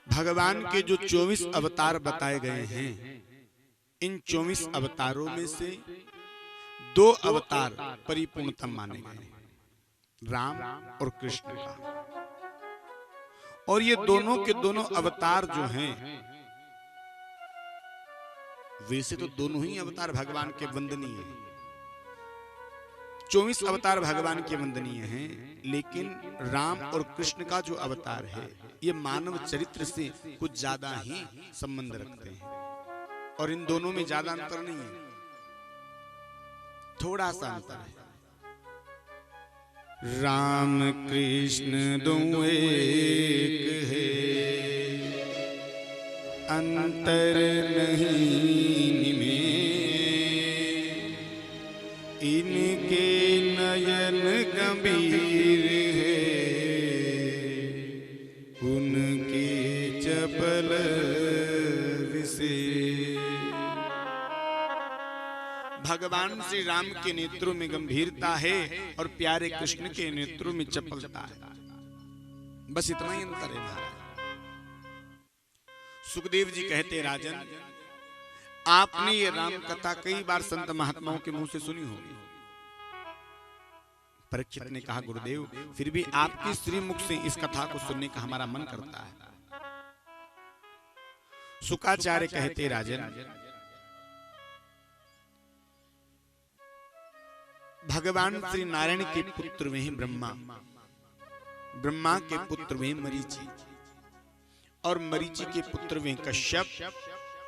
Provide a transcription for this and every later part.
भगवान के जो 24 अवतार बताए गए हैं, इन 24 अवतारों में से 2 अवतार परिपूर्णतम माने गए हैं, राम और कृष्ण का। और ये दोनों के दोनों अवतार जो हैं, वैसे तो दोनों ही अवतार भगवान के वंदनीय हैं, 24 अवतार भगवान के वंदनीय हैं, लेकिन राम और कृष्ण का जो अवतार है ये मानव चरित्र से कुछ ज्यादा ही संबंध रखते हैं, और इन दोनों में ज्यादा अंतर नहीं है, थोड़ा सा अंतर है। राम कृष्ण दो एक है, अंतर नहीं निमें, इनके नयन गंभीर है, उनके चपल विशेष। भगवान श्री राम के नेत्रों में गंभीरता है और प्यारे कृष्ण के नेत्रों में चपलता है, बस इतना ही अंतर है महाराज। सुखदेव जी कहते, राजन आपने ये राम कथा कई बार संत महात्माओं के मुंह से सुनी होगी। परीक्षित ने कहा, गुरुदेव फिर भी आपके श्रीमुख से इस कथा को सुनने का हमारा मन करता है। शुकाचार्य कहते, राजन भगवान श्री नारायण के पुत्र वे हैं ब्रह्मा, ब्रह्मा के पुत्र वे मरीचि, और मरीचि के पुत्र वे कश्यप,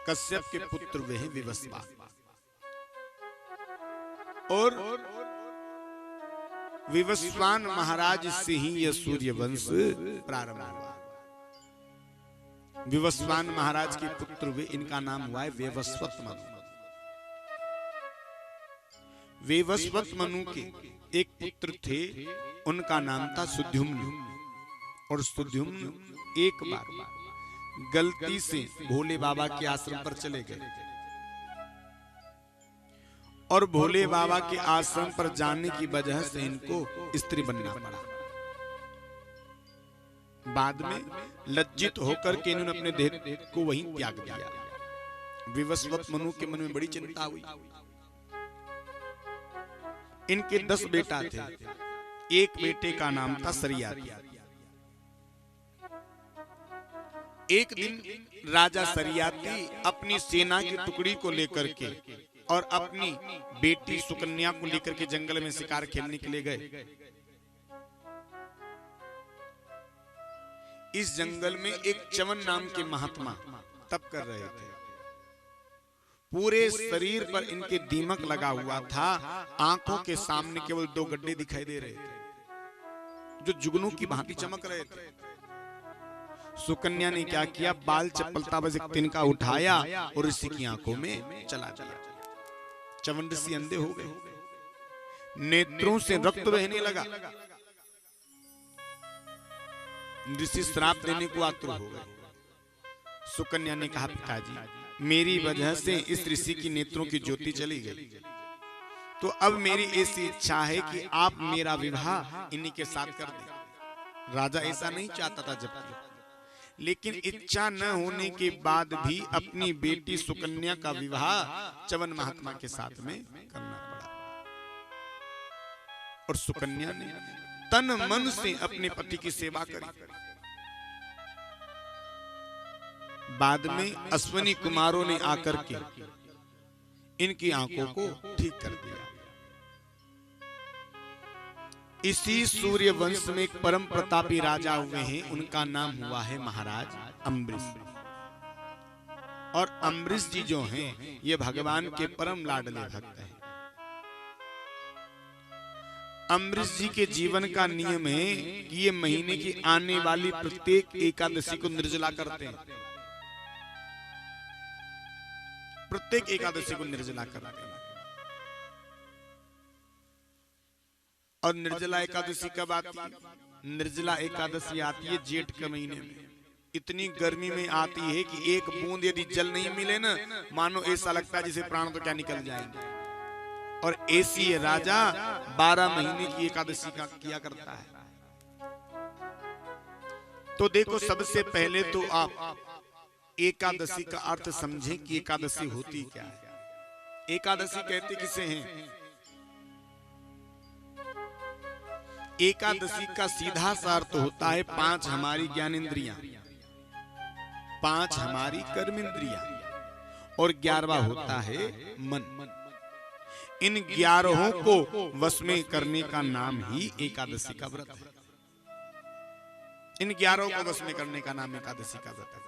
कश्यप के पुत्र वे हैं विवस्वान, और विवस्वान महाराज से ही यह सूर्य वंश प्रारंभ हुआ। विवस्वान महाराज के पुत्र वे, इनका नाम हुआ है वेवस्वत मनु। वेवस्वत मनु के एक पुत्र थे, उनका नाम था सुद्युम्न, और सुद्युम्न एक बार गलती से भोले बाबा के आश्रम पर चले गए, और भोले बाबा के आश्रम पर जाने की वजह से इनको स्त्री बनना पड़ा। बाद में लज्जित होकर के इन्होंने अपने देह को वहीं त्याग दिया। विवस्वत मनु के मन में बड़ी चिंता हुई। इनके 10 बेटा थे, एक बेटे का नाम था सरियाती। एक दिन राजा सरियाती अपनी सेना की टुकड़ी को लेकर के और अपनी बेटी सुकन्या को लेकर के जंगल में शिकार खेलने के लिए गए। इस जंगल में एक च्यवन नाम के महात्मा तप कर रहे थे। पूरे शरीर पर इनके दीमक लगा हुआ था, आंखों के सामने केवल 2 गड्ढे दिखाई दे रहे थे जो जुगनू की भांति चमक रहे थे। सुकन्या ने क्या किया, बाल चप्पलता बस एक तिनका उठाया और ऋषि की आंखों में चला दिया। च्यवन ऋषि अंधे हो गए, नेत्रों से रक्त बहने लगा। ऋषि श्राप देने को आतुर हो गए। सुकन्या ने कहा, पिताजी मेरी वजह से इस ऋषि की नेत्रों की ज्योति चली गई, तो अब मेरी ऐसी इच्छा है कि आप मेरा विवाह इन्हीं के साथ कर दें। राजा ऐसा नहीं चाहता था जबकि, लेकिन इच्छा न होने के बाद भी अपनी बेटी सुकन्या का विवाह च्यवन महात्मा के साथ में करना पड़ा। और सुकन्या ने तन मन से अपने पति की सेवा करी। बाद में अश्विनी कुमारों ने आकर के इनकी आंखों को ठीक कर दिया। इसी सूर्य वंश में एक परम प्रतापी राजा हुए हैं, उनका नाम हुआ है महाराज अम्बरीश। और अम्बरीश जी जो हैं ये भगवान के परम लाडले भक्त हैं। अम्बरीश जी के जीवन का नियम है कि ये महीने की आने वाली प्रत्येक एकादशी को निर्जला करते हैं। प्रत्येक एकादशी को निर्जला करते हैं। और निर्जला एकादशी कब आती है? निर्जला एकादशी आती है जेठ के महीने में। इतनी गर्मी में आती है कि एक बूंद यदि जल नहीं मिले ना, मानो ऐसा लगता है जैसे प्राण तो क्या निकल जाएंगे। और ऐसी राजा 12 महीने की एकादशी का किया करता है। तो देखो, सबसे पहले तो आप एकादशी का अर्थ समझें कि एकादशी होती क्या है। एकादशी कहते किसे हैं? एकादशी का सीधा सा अर्थ होता है 5 हमारी ज्ञानेंद्रियां, 5 हमारी कर्मेंद्रियां और 11वां होता है मन। इन 11 को वश में करने का नाम ही एकादशी का व्रत है। इन 11 को वश में करने का नाम एकादशी का व्रत है।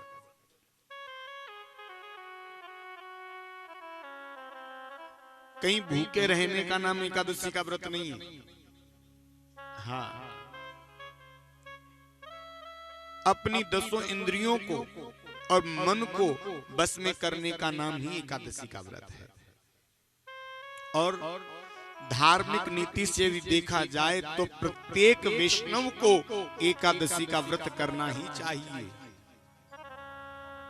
कहीं भूखे रहने का नाम एकादशी का व्रत नहीं है। हाँ, अपनी 10 इंद्रियों को और मन को बस में करने का नाम ही एकादशी का व्रत है। और धार्मिक नीति से भी देखा जाए तो प्रत्येक वैष्णव को एकादशी का व्रत करना ही चाहिए।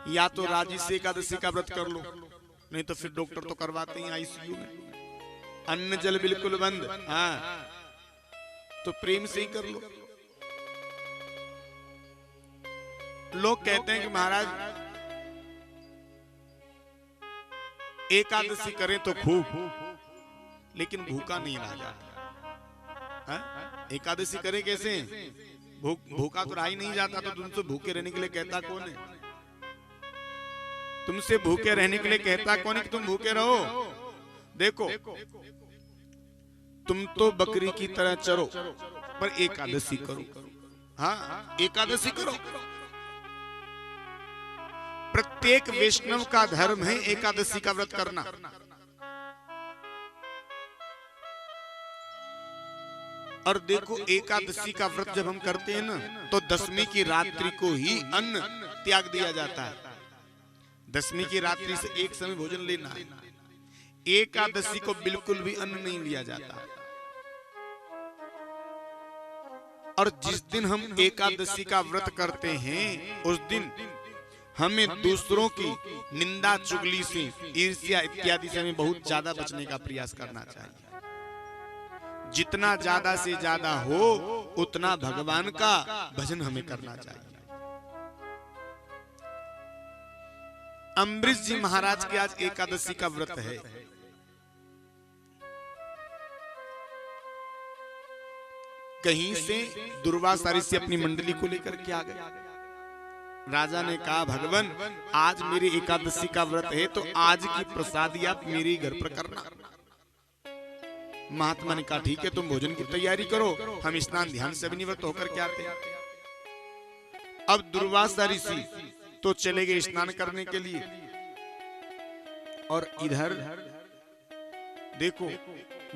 या तो राजी से एकादशी का व्रत कर लो, नहीं तो फिर डॉक्टर तो करवाते हैं आईसीयू में। अन्न जल बिल्कुल बंद, हाँ, तो प्रेम से ही कर लो। लोग कहते हैं कि महाराज एकादशी करें तो खूब, लेकिन भूखा नहीं रह जाता। एकादशी करे कैसे? भूखा तो रह ही नहीं जाता। तो तुमसे भूखे रहने के लिए कहता कौन है? तुमसे भूखे रहने के लिए कहता कौन है कि तुम भूखे रहो? देखो, तुम तो बकरी की तरह चरो, पर एकादशी करो। हाँ, एकादशी करो। प्रत्येक वैष्णव का धर्म है एकादशी का व्रत करना। और देखो, एकादशी का व्रत जब हम करते हैं ना, तो 10वीं की रात्रि को ही अन्न त्याग दिया जाता है। 10वीं की रात्रि से एक समय भोजन लेना है। एकादशी को बिल्कुल भी अन्न नहीं लिया जाता। और जिस दिन हम एकादशी का व्रत करते हैं, उस दिन हमें दूसरों की निंदा चुगली से, ईर्ष्या इत्यादि से हमें बहुत ज्यादा बचने का प्रयास करना चाहिए। जितना ज्यादा से ज्यादा हो उतना भगवान का भजन हमें करना चाहिए। अम्बरीश जी महाराज के आज एकादशी का व्रत है। कहीं से दुर्वासा ऋषि अपनी मंडली को लेकर के आ गए। राजा ने कहा, भगवान आज मेरी एकादशी का व्रत है, तो आज की प्रसादी आप मेरे घर पर करना। महात्मा ने कहा, ठीक है, तुम भोजन की तैयारी करो, हम स्नान ध्यान से निवृत्त होकर के आते हैं। अब दुर्वासा ऋषि तो चले गए स्नान करने के लिए, और इधर देखो,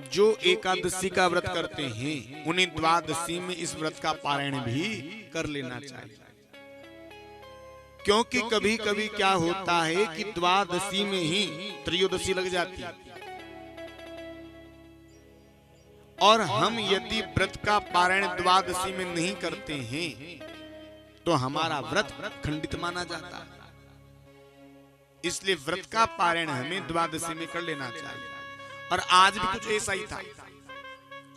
जो एकादशी का व्रत करते हैं उन्हें द्वादशी में इस व्रत का पारायण भी कर लेना चाहिए। क्योंकि कभी कभी क्या होता है कि द्वादशी में ही त्रयोदशी लग जाती है, और हम यदि व्रत का पारायण द्वादशी में नहीं करते हैं तो हमारा व्रत खंडित माना जाता है। इसलिए व्रत का पारायण हमें द्वादशी में कर लेना चाहिए। और आज भी कुछ ऐसा ही था।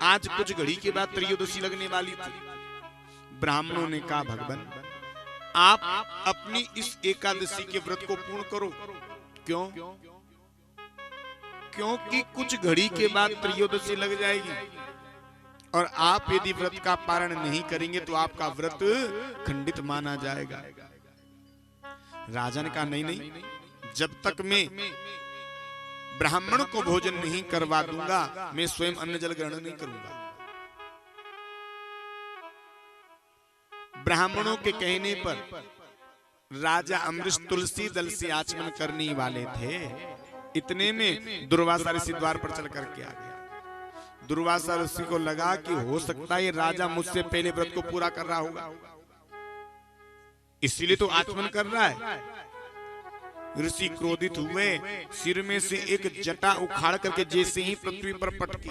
आज कुछ घड़ी के बाद त्रयोदशी लगने वाली थी। ब्राह्मणों ने कहा, भगवान आप अपनी इस एकादशी के व्रत को पूर्ण करो। क्यों? क्योंकि कुछ घड़ी के बाद त्रयोदशी लग जाएगी, और आप यदि व्रत का पारण नहीं करेंगे तो आपका व्रत खंडित माना जाएगा। राजा ने कहा, नहीं नहीं, जब तक मैं ब्राह्मण को भोजन नहीं करवा दूंगा, मैं स्वयं अन्न जल ग्रहण नहीं करूंगा। ब्राह्मणों के कहने पर राजा अम्बरीश तुलसी दल से आचमन करने वाले थे। इतने में दुर्वासा ऋषि द्वार पर चल करके आ गया। दुर्वासा ऋषि को लगा कि हो सकता है राजा मुझसे पहले व्रत को पूरा कर रहा होगा, इसीलिए तो आचमन कर रहा है। ऋषि क्रोधित हुए, सिर में से एक जटा उखाड़ करके जैसे ही पृथ्वी पर पटकी,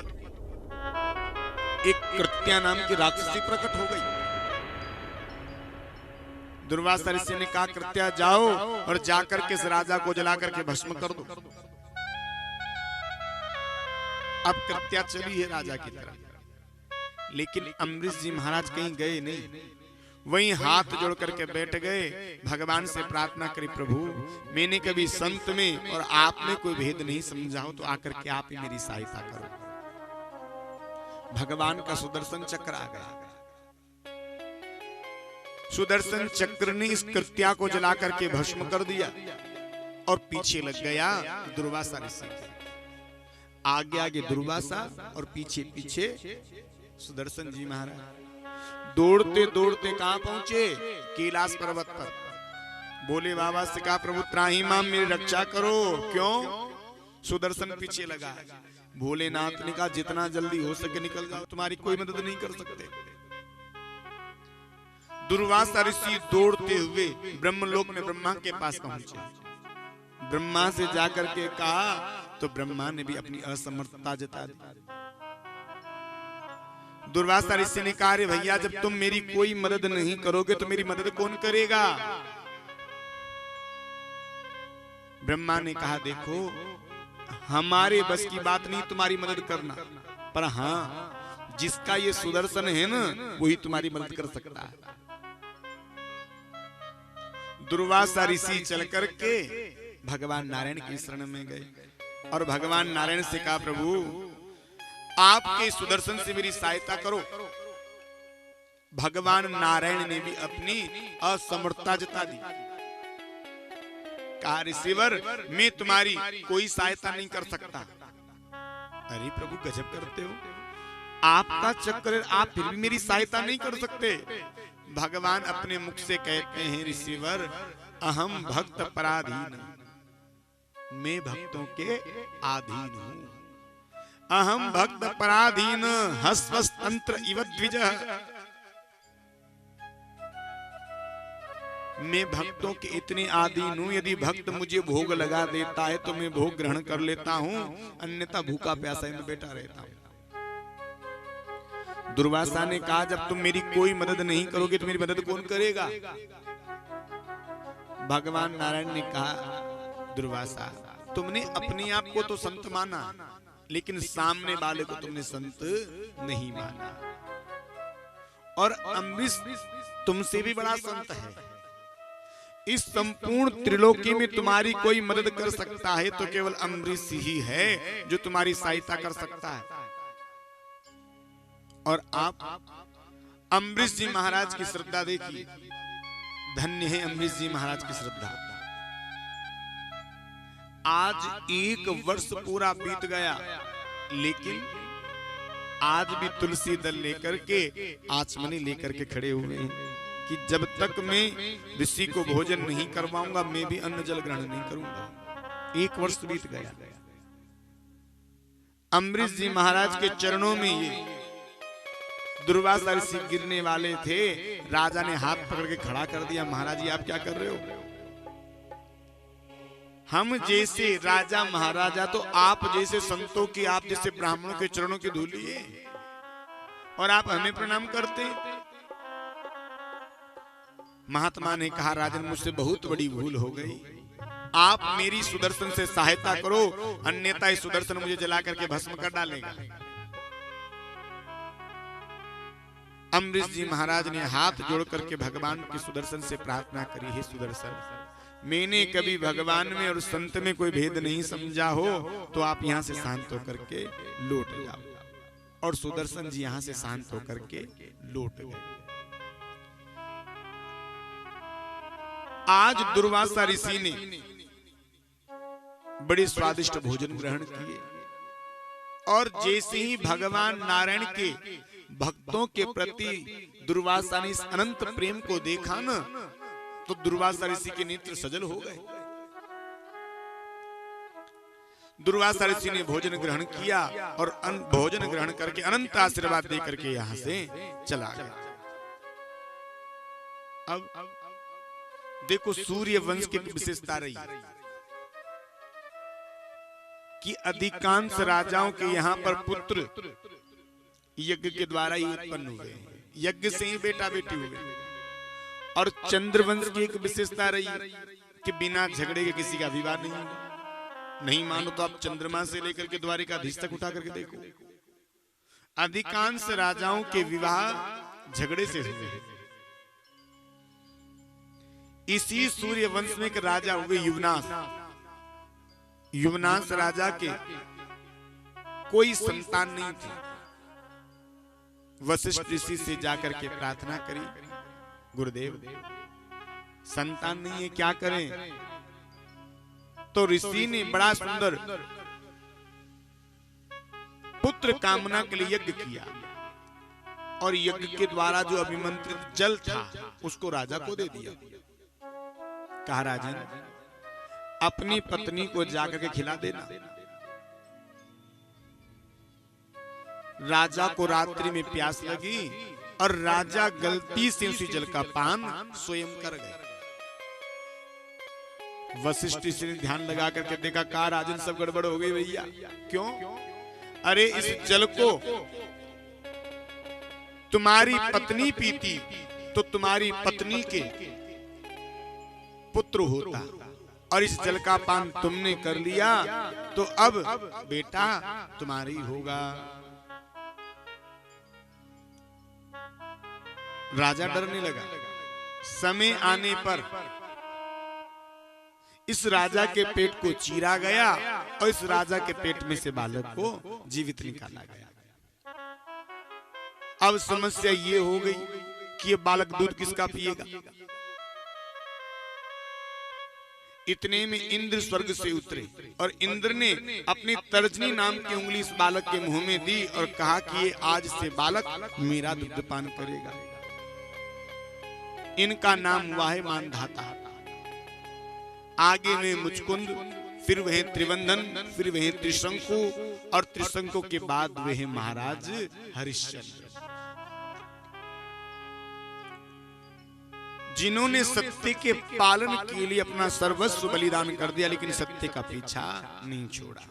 एक कृत्या नाम की राक्षसी प्रकट हो गई। दुर्वासा ऋषि ने कहा, कृत्या जाओ और जाकर के इस राजा को जला करके भस्म कर दो। अब कृत्या चली है राजा की तरफ, लेकिन अम्बरीश जी महाराज कहीं गए नहीं। वहीं हाथ जोड़ करके बैठ गए, भगवान से प्रार्थना करी, प्रभु मैंने कभी संत में और आप में कोई भेद नहीं समझा हो, तो आकर के आप ही मेरी सहायता करो। भगवान का सुदर्शन चक्र आ गया। सुदर्शन चक्र ने इस कृत्या को जला करके भस्म कर दिया और पीछे लग गया दुर्वासा ऋषि। आगे आगे दुर्वासा और पीछे पीछे सुदर्शन जी महाराज। दौड़ते दौड़ते कहां पहुंचे? कैलाश पर्वत पर। बोले बाबा से कहा, प्रभु त्राही माम मेरी रक्षा करो। क्यों? सुदर्शन पीछे लगा। भोलेनाथ ने कहा, जितना जल्दी हो सके निकल जाओ, तुम्हारी कोई मदद नहीं कर सकते। दुर्वासा ऋषि दौड़ते हुए ब्रह्मलोक में ब्रह्मा के पास पहुंचे। ब्रह्मा से जाकर के कहा, तो ब्रह्मा ने भी अपनी असमर्थता जता दी। दुर्वासा ऋषि ने कहा, रे भैया, जब तुम मेरी कोई मदद नहीं करोगे तो मेरी मदद कौन करेगा? ब्रह्मा ने कहा, देखो हमारे बस की बात नहीं तुम्हारी मदद करना, पर हाँ जिसका ये सुदर्शन है ना, वही तुम्हारी मदद कर सकता है। दुर्वासा ऋषि चल करके भगवान नारायण की शरण में गए और भगवान नारायण से कहा, प्रभु आपके सुदर्शन से मेरी सहायता करो। भगवान नारायण ने भी अपनी असमर्थता जता दी। कहा, ऋषिवर मैं तुम्हारी कोई सहायता नहीं कर सकता। अरे प्रभु गजब करते हो, आपका चक्र, आप फिर भी मेरी सहायता नहीं कर सकते। भगवान अपने मुख से कहते हैं, ऋषिवर अहम भक्त पराधीन, मैं भक्तों के अधीन हूं। अहम भक्त पराधीन हस्वस्तंत्र इव द्विज, मैं भक्तों के इतने अधीन हूं, यदि भक्त मुझे भोग लगा देता है तो मैं भोग ग्रहण कर लेता हूं, अन्यथा भूखा प्यासा में बैठा रहता हूं। दुर्वासा ने कहा, जब तुम मेरी कोई मदद नहीं करोगे तो मेरी मदद कौन करेगा? भगवान नारायण ने कहा, दुर्वासा तुमने अपने आप को तो संत माना, लेकिन सामने वाले को तुमने संत नहीं माना। और अम्बरीश तुमसे भी बड़ा संत है। इस संपूर्ण त्रिलोकी में तुम्हारी कोई मदद कर सकता है तो केवल अम्बरीश ही है जो तुम्हारी सहायता कर सकता है। और आप अम्बरीश जी महाराज की श्रद्धा देखिए, धन्य है अम्बरीश जी महाराज की श्रद्धा। आज 1 वर्ष पूरा बीत गया, लेकिन आज भी तुलसी दल लेकर के, आचमनी लेकर के खड़े हुए हैं कि जब तक मैं ऋषि को भोजन नहीं करवाऊंगा मैं भी अन्न जल ग्रहण नहीं करूंगा। 1 वर्ष बीत गया। अम्बरीश जी महाराज के चरणों में ये दुर्वासा ऋषि गिरने वाले थे। राजा ने हाथ पकड़ के खड़ा कर दिया, महाराज जी आप क्या कर रहे हो? हम जैसे राजा महाराजा तो आप जैसे संतों की, आप जैसे ब्राह्मणों के चरणों की धूली है और आप हमें प्रणाम करते। महात्मा ने कहा, राजन मुझसे बहुत बड़ी भूल हो गई, आप मेरी सुदर्शन से सहायता करो, अन्यथा इस सुदर्शन मुझे जला करके भस्म कर डालेगा। अम्बरीश जी महाराज ने हाथ जोड़ करके भगवान के सुदर्शन से प्रार्थना करी, हे सुदर्शन मैंने कभी भगवान में और संत में कोई भेद नहीं समझा हो तो आप यहाँ से शांत होकर के लौट जाओ। और सुदर्शन जी यहाँ से शांत होकर के लौट गए। आज दुर्वासा ऋषि ने बड़े स्वादिष्ट भोजन ग्रहण किए और जैसे ही भगवान नारायण के भक्तों के प्रति दुर्वासा ने इस अनंत प्रेम को देखा ना, तो दुर्वासा ऋषि के नेत्र सजल हो गए। दुर्वासा ऋषि ने भोजन ग्रहण किया और भोजन ग्रहण करके अनंत आशीर्वाद दे करके यहां से चला गया। अब देखो सूर्य वंश की विशेषता रही कि अधिकांश राजाओं के यहाँ पर पुत्र यज्ञ के द्वारा ही उत्पन्न हुए, यज्ञ से ही बेटा बेटी हुए। और चंद्रवंश की एक विशेषता रही कि बिना झगड़े के किसी का विवाह नहीं हुआ। नहीं मानो तो आप चंद्रमा से लेकर के द्वारिकाधीश तक उठा करके देखो, अधिकांश राजाओं के विवाह झगड़े से हुए हैं। इसी सूर्य वंश में एक राजा हुए युवनाश। युवनाश राजा के कोई संतान नहीं थी। वशिष्ठ ऋषि से जाकर के प्रार्थना करी, गुरुदेव संतान नहीं है, क्या करें? तो ऋषि ने बड़ा सुंदर पुत्र कामना के लिए यज्ञ किया और यज्ञ के द्वारा जो अभिमंत्रित जल था उसको राजा को दे दिया। कहा राजन अपनी पत्नी को जाकर के खिला देना। राजा को रात्रि में प्यास लगी और राजा गलती से उसी जल का पान स्वयं कर गए। वशिष्ठ ने ध्यान लगा करके देखा, कहा राजन सब गड़बड़ हो गई भैया। क्यों? अरे इस जल को तुम्हारी पत्नी पीती तो तुम्हारी पत्नी के पुत्र होता, और इस जल का पान तुमने कर लिया तो अब बेटा तुम्हारी होगा। राजा डरने लगा। समय आने पर इस राजा के पेट को चीरा गया और इस राजा के पेट में से बालक को जीवित निकाला गया। अब समस्या ये हो गई कि ये बालक दूध किसका पिएगा? इतने में इंद्र स्वर्ग से उतरे और इंद्र ने अपनी तर्जनी नाम की उंगली इस बालक के मुंह में दी और कहा कि ये आज से बालक मेरा दूध पान करेगा। इनका नाम हुआ है मानधाता। आगे में मुचकुंद, फिर वह त्रिवंधन, फिर वह त्रिशंकु और त्रिशंकु के बाद वह महाराज हरिश्चंद्र, जिन्होंने सत्य के पालन के लिए अपना सर्वस्व बलिदान कर दिया लेकिन सत्य का पीछा नहीं छोड़ा।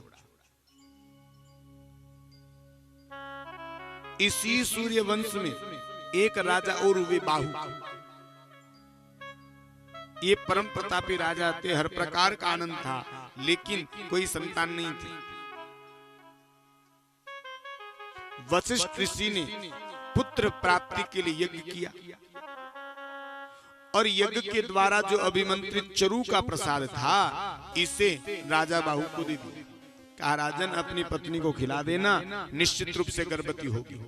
इसी सूर्य वंश में एक राजा और हुए बाहु। ये परम प्रतापी राजा थे, हर प्रकार का आनंद था लेकिन कोई संतान नहीं थी। वशिष्ठ ऋषि ने पुत्र प्राप्ति के लिए यज्ञ किया और यज्ञ के द्वारा जो अभिमंत्रित चरु का प्रसाद था इसे राजा बाहु को दे दिया। कहा राजन अपनी पत्नी को खिला देना, निश्चित रूप से गर्भवती होगी।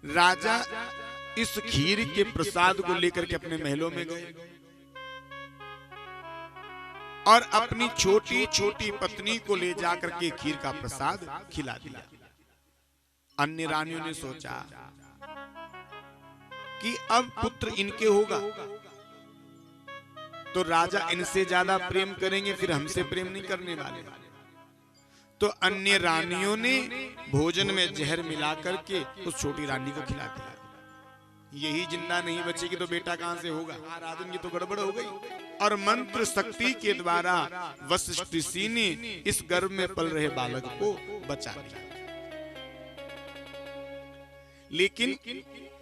राजा इस खीर के प्रसाद को लेकर के अपने महलों में गए और अपनी छोटी छोटी पत्नी को ले जाकर के खीर का प्रसाद खिला दिया। अन्य रानियों ने सोचा कि अब पुत्र इनके होगा तो राजा इनसे ज्यादा प्रेम करेंगे, फिर हमसे प्रेम नहीं करने वाले। तो अन्य रानियों ने भोजन में जहर मिला करके उस छोटी रानी को खिला दिया। यही जिंदा नहीं बचेगी तो बेटा कहां से होगा? राजन की तो गड़बड़ हो गई। और मंत्र शक्ति के द्वारा वशिष्ठ ऋषि ने इस गर्भ में पल रहे बालक को बचा लिया। लेकिन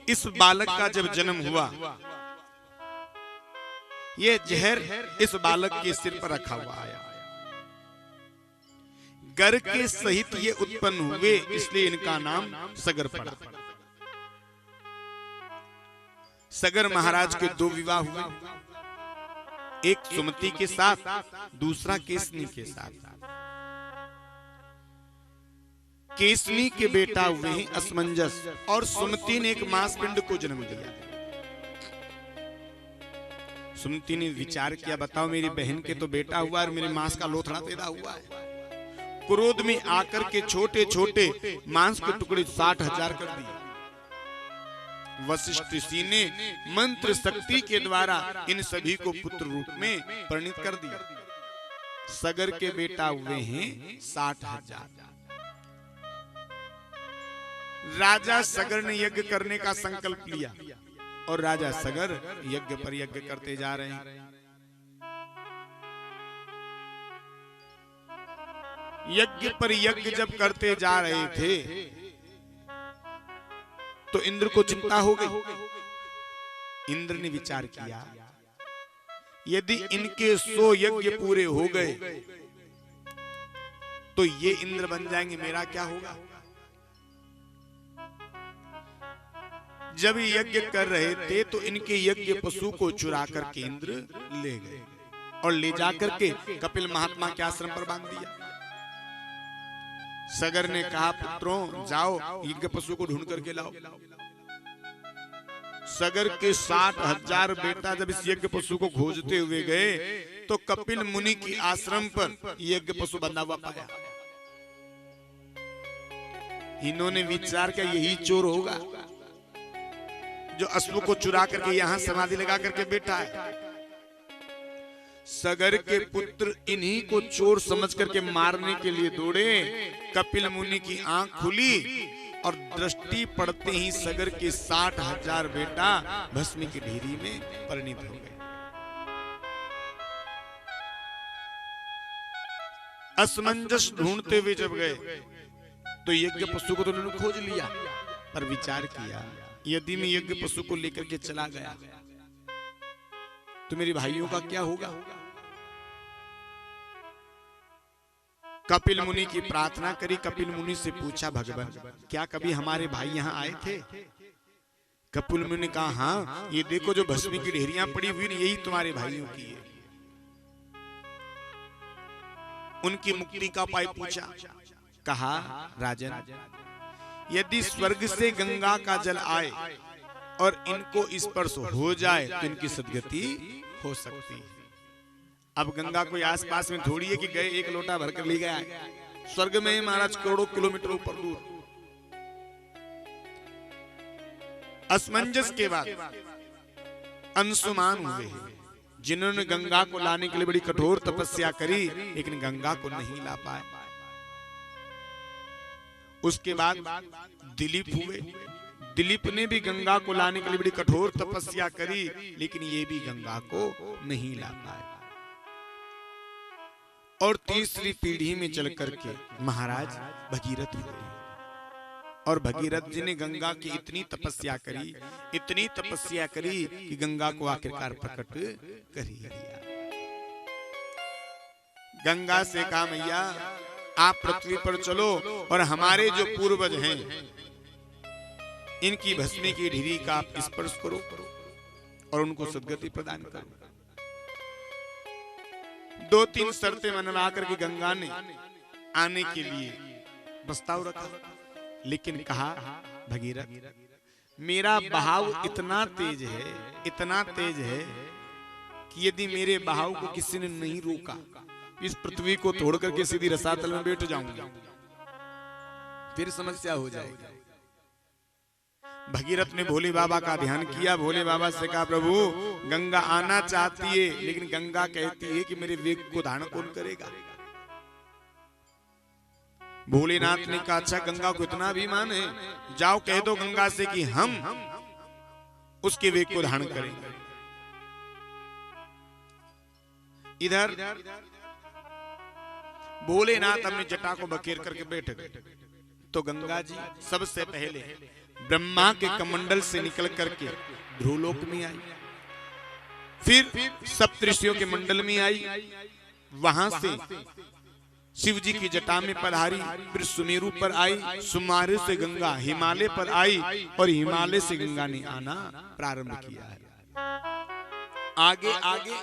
इस बालक का जब जन्म हुआ, यह जहर इस बालक के सिर पर रखा हुआ आया। गर के सहित ये उत्पन्न हुए, इसलिए इनका नाम सगर पड़ा। सगर महाराज के दो विवाह हुए, एक सुमति के साथ, दूसरा केसनी के साथ। केसनी के बेटा हुए हैं असमंजस और सुमति ने एक मांसपिंड को जन्म दिया। सुमति ने विचार किया, बताओ मेरी बहन के तो बेटा हुआ और मेरे मांस का लोथड़ा पैदा हुआ है। क्रोध में आकर के छोटे छोटे मांस के टुकड़े 60,000 कर दिए। वशिष्ठ ऋषि ने मंत्र शक्ति के द्वारा इन सभी को पुत्र रूप में परिणित कर दिया। सगर के बेटा हुए हैं 60,000। राजा सगर ने यज्ञ करने का संकल्प लिया और राजा सगर यज्ञ पर यज्ञ करते जा रहे हैं। यज्ञ पर यज्ञ जब करते जा रहे थे तो इंद्र को चिंता हो गई। इंद्र ने विचार किया, यदि इनके 100 यज्ञ पूरे हो गए तो ये इंद्र बन जाएंगे, मेरा क्या होगा? जब यज्ञ कर रहे थे तो इनके यज्ञ पशु को चुरा करके इंद्र ले गए और ले जाकर के कपिल महात्मा के आश्रम पर बांध दिया। सगर ने कहा, पुत्रों जाओ यज्ञ पशु को ढूंढ करके लाओ। सगर के 60,000 बेटा जब इस यज्ञ पशु को खोजते हुए गए तो कपिल मुनि की आश्रम पर यज्ञ पशु बंधा हुआ पाया। इन्होंने विचार किया यही चोर होगा जो अश्व को चुरा करके यहां समाधि लगा करके बैठा है। सगर के पुत्र इन्हीं को चोर समझ करके मारने के लिए दौड़े। कपिल मुनि की आंख खुली और दृष्टि पड़ते ही सगर के 60,000 बेटा भस्मी की ढेरी में परिणित हो गए। असमंजस ढूंढते हुए जब गए तो यज्ञ पशु को तो उन्होंने खोज लिया, पर विचार किया यदि मैं यज्ञ पशु को लेकर के चला गया तो मेरे भाइयों का क्या होगा। कपिल मुनि की प्रार्थना करी। कपिल मुनि से पूछा, भगवान क्या कभी हमारे भाई यहाँ आए थे? कपिल मुनि ने कहा, हाँ ये देखो जो भस्मी की ढेरियां पड़ी हुई यही तुम्हारे भाइयों की है। उनकी मुक्ति का उपाय पूछा। कहा, राजन यदि स्वर्ग से गंगा का जल आए और इनको स्पर्श हो जाए तो इनकी सद्गति हो सकती है। अब गंगा कोई आसपास में थोड़ी है कि गए एक लोटा भरकर ले गया है। स्वर्ग में महाराज करोड़ों किलोमीटर ऊपर दूर। असमंजस के बाद अंशुमान हुए जिन्होंने गंगा को लाने के लिए बड़ी कठोर तपस्या करी लेकिन गंगा को नहीं ला पाए। उसके बाद दिलीप हुए। दिलीप ने भी गंगा को लाने के लिए बड़ी कठोर तपस्या करी लेकिन ये भी गंगा को नहीं ला पाए। और तीसरी पीढ़ी में चल करके महाराज भगीरथ हुए और भगीरथ जी ने गंगा की इतनी तपस्या करी कि गंगा को आखिरकार प्रकट कर ही दिया। गंगा से कहा, मैया आप पृथ्वी पर चलो और हमारे जो पूर्वज हैं इनकी भस्मी की ढेरी का आप स्पर्श करो और उनको सद्गति प्रदान करो। 2-3 शर्तें मनवा करके गंगा ने आने के लिए प्रस्ताव रखा लेकिन कहा, भगीरथ मेरा बहाव इतना तेज है कि यदि मेरे बहाव को किसी ने नहीं रोका इस पृथ्वी को तोड़ करके सीधी रसातल में बैठ जाऊंगा, फिर समस्या हो जाएगी। भगीरथ ने भोले बाबा का ध्यान किया। भोले बाबा से कहा, प्रभु गंगा आना चाहती है लेकिन गंगा कहती है कि मेरे वेग को धारण कौन करेगा। भोलेनाथ ने कहा, अच्छा गंगा को इतना अभिमान है, जाओ कह दो गंगा से कि हम उसके वेग को धारण करेंगे। इधर भोलेनाथ अपनी जटा को बखेर करके बैठ गए तो गंगा जी सबसे पहले ब्रह्मा के कमंडल से निकल करके ध्रुवलोक में आई, फिर सप्तऋषियों के मंडल में आई, वहां से शिव जी की जटा में पधारी, फिर सुमेरु पर आई, सुमेरु से गंगा हिमालय पर आई और हिमालय से गंगा ने आना प्रारंभ किया है। आगे आगे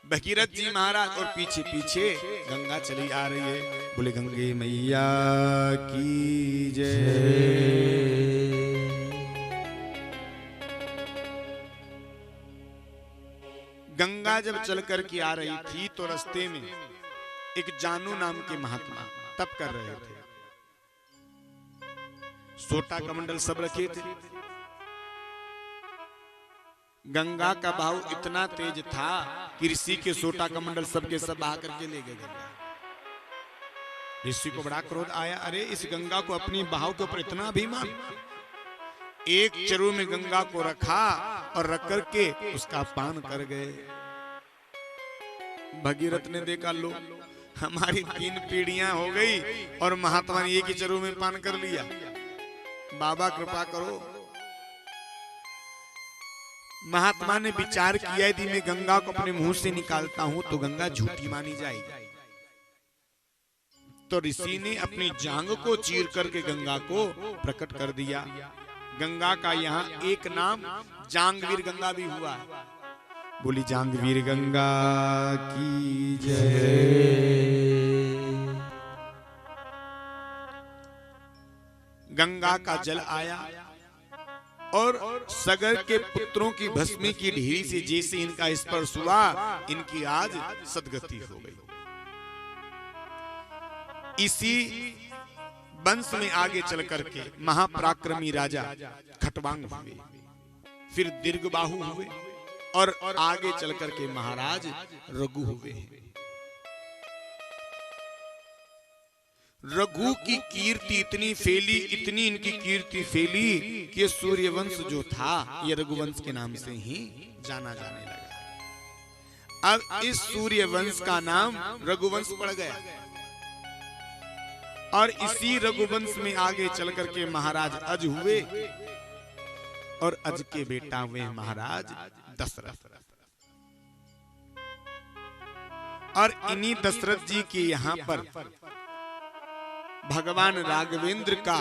भगीरथ जी महाराज और पीछे पीछे गंगा चली आ रही है। बोले गंगे मैया की जय। गंगा जब चल कर के आ रही थी तो रास्ते में एक जानू नाम के महात्मा तप कर रहे थे। सोटा कमंडल सब रखे थे। गंगा का बहाव इतना तेज था कि ऋषि के सोटा कमंडल सबके सब बहा करके ले गए गंगा। ऋषि को बड़ा क्रोध आया, अरे इस गंगा को अपनी बहाव के ऊपर इतना अभिमान। एक चरु में गंगा को रखा और रख करके उसका पान कर गए। भगीरथ ने देखा, लो हमारी 3 पीढ़ियां हो गई और महात्मा ने एक ही चरु में पान कर लिया, बाबा कृपा करो। महात्मा ने विचार किया, यदि मैं गंगा को अपने मुंह से निकालता हूं तो गंगा झूठी मानी जाएगी। तो ऋषि ने अपनी जांग को चीर करके गंगा को प्रकट कर दिया। गंगा का यहाँ एक नाम जांगवीर गंगा भी हुआ है। बोली जांगवीर गंगा की जय। गंगा का जल आया और सगर के पुत्रों की भस्मी की ढेरी से जैसे इनका स्पर्श हुआ, इनकी आज सदगति हो गई। इसी वंश में आगे चल करके महापराक्रमी राजा खटवांग हुए, फिर दीर्घबाहु हुए और आगे चल करके महाराज रघु हुए। रघु की कीर्ति इतनी फैली, इतनी इनकी कीर्ति फैली कि सूर्यवंश जो था ये रघुवंश के नाम से ही जाना जाने लगा। अब इस सूर्यवंश का नाम रघुवंश पड़ गया और इसी रघुवंश में आगे चल करके महाराज अज हुए और अज के बेटा हुए महाराज दशरथ। और इन्हीं दशरथ जी के यहाँ पर भगवान राघवेंद्र का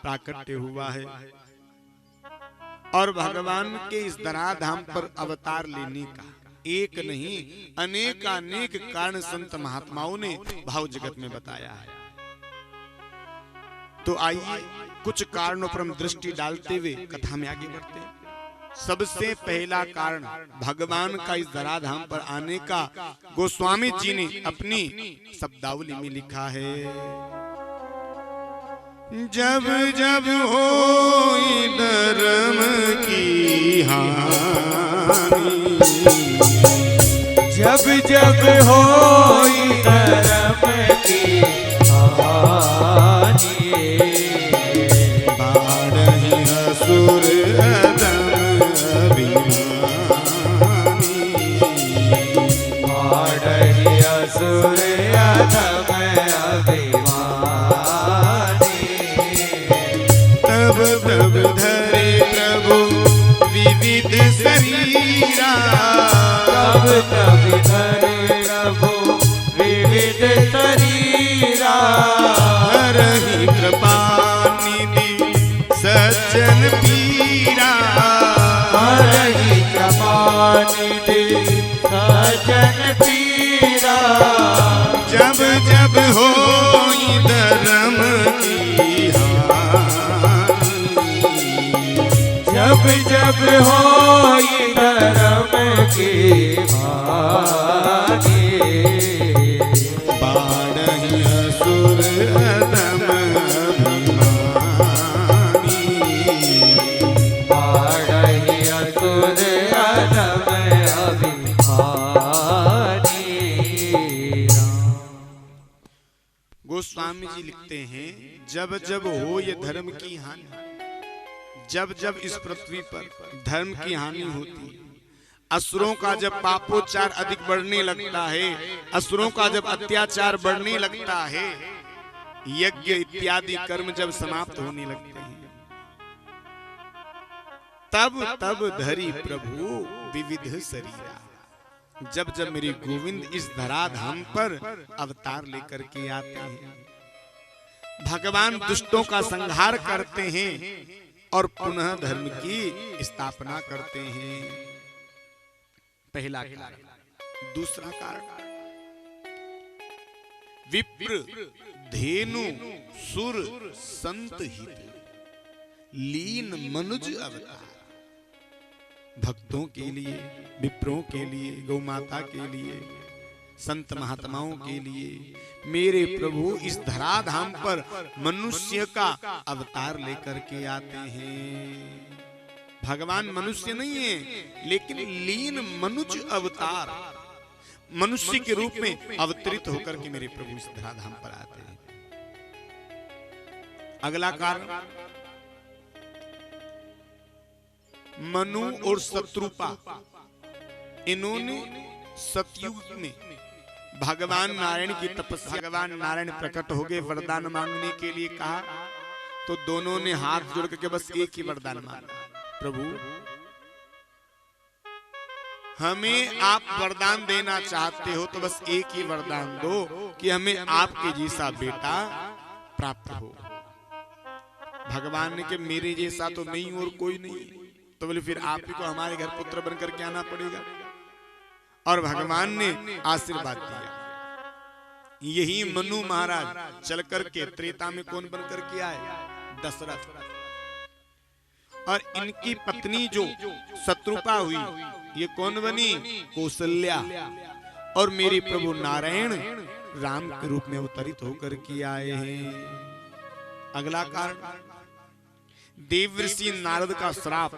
प्राकट्य हुआ है और भगवान के इस धराधाम पर अवतार लेने का एक नहीं अनेक कारण संत महात्माओं ने भाव जगत में बताया है। तो आइए कुछ कारणों पर हम दृष्टि डालते हुए कथा में आगे बढ़ते हैं। सबसे पहला कारण भगवान का इस धराधाम पर आने का गोस्वामी जी ने अपनी शब्दावली में लिखा है। जब जब होई धर्म की हानि, जब जब होई धर्म की हानि, बाढ़हि असुर अधम अभिमानी, बाढ़हि असुर अधम अभिमानी, तब तब धरे प्रभु विविध शरीरा, तब तब धरे प्रभु विविध शरीरा, हरहि कृपा निधि सज्जन पीरा, हरहि कृपा निधि सज्जन पीरा, जब जब होई धर्म की हानि, जब जब होई धर्म की हानि, बाढ़हि असुर अधम अभिमानी, बाढ़हि असुर अधम अभिमानी। गोस्वामी जी लिखते हैं जब जब हो ये धर्म की हानि, जब जब इस पृथ्वी पर धर्म की हानि होती, असुरों का जब पापोच्चार अधिक बढ़ने लगता है, असुरों का जब अत्याचार बढ़ने लगता है, यज्ञ इत्यादि कर्म जब समाप्त होने लगते हैं, तब तब धरी प्रभु विविध शरीरा, जब जब मेरे गोविंद इस धराधाम पर अवतार लेकर के आते हैं, भगवान दुष्टों का संहार करते हैं और पुनः धर्म की स्थापना करते हैं। पहला कारण। दूसरा कारण, विप्र धेनु सुर संत हित लीन मनुज अवतार, भक्तों के लिए, विप्रों के लिए, गौ माता के लिए, संत महात्माओं के लिए मेरे प्रभु इस धराधाम पर मनुष्य का अवतार लेकर के आते हैं। भगवान मनुष्य नहीं है लेकिन लीन मनुज अवतार, मनुष्य के रूप में अवतरित होकर के मेरे प्रभु इस धराधाम पर आते हैं। अगला कारण, मनु और शत्रुपा, इन्होंने सतयुग में भगवान नारायण की तपस्या, भगवान नारायण प्रकट हो गए वरदान मांगने के लिए कहा, तो दोनों ने हाथ जोड़ करके बस एक ही वरदान मांगा, प्रभु हमें आप वरदान देना चाहते हो तो बस एक ही वरदान दो कि हमें आपके जैसा बेटा प्राप्त हो। भगवान ने कि मेरे जैसा तो नहीं और कोई नहीं। तो बोले फिर आप ही को हमारे घर पुत्र बनकर के आना पड़ेगा। और भगवान ने आशीर्वाद दिया। यही मनु महाराज चल करके त्रेता में कौन बनकर के आए? दशरथ। और इनकी पत्नी जो शत्रुपा हुई ये कौन बनी? कौशल्या। और मेरे प्रभु नारायण राम के रूप में अवतरित होकर के आए हैं। अगला कारण देवर्षि नारद का श्राप।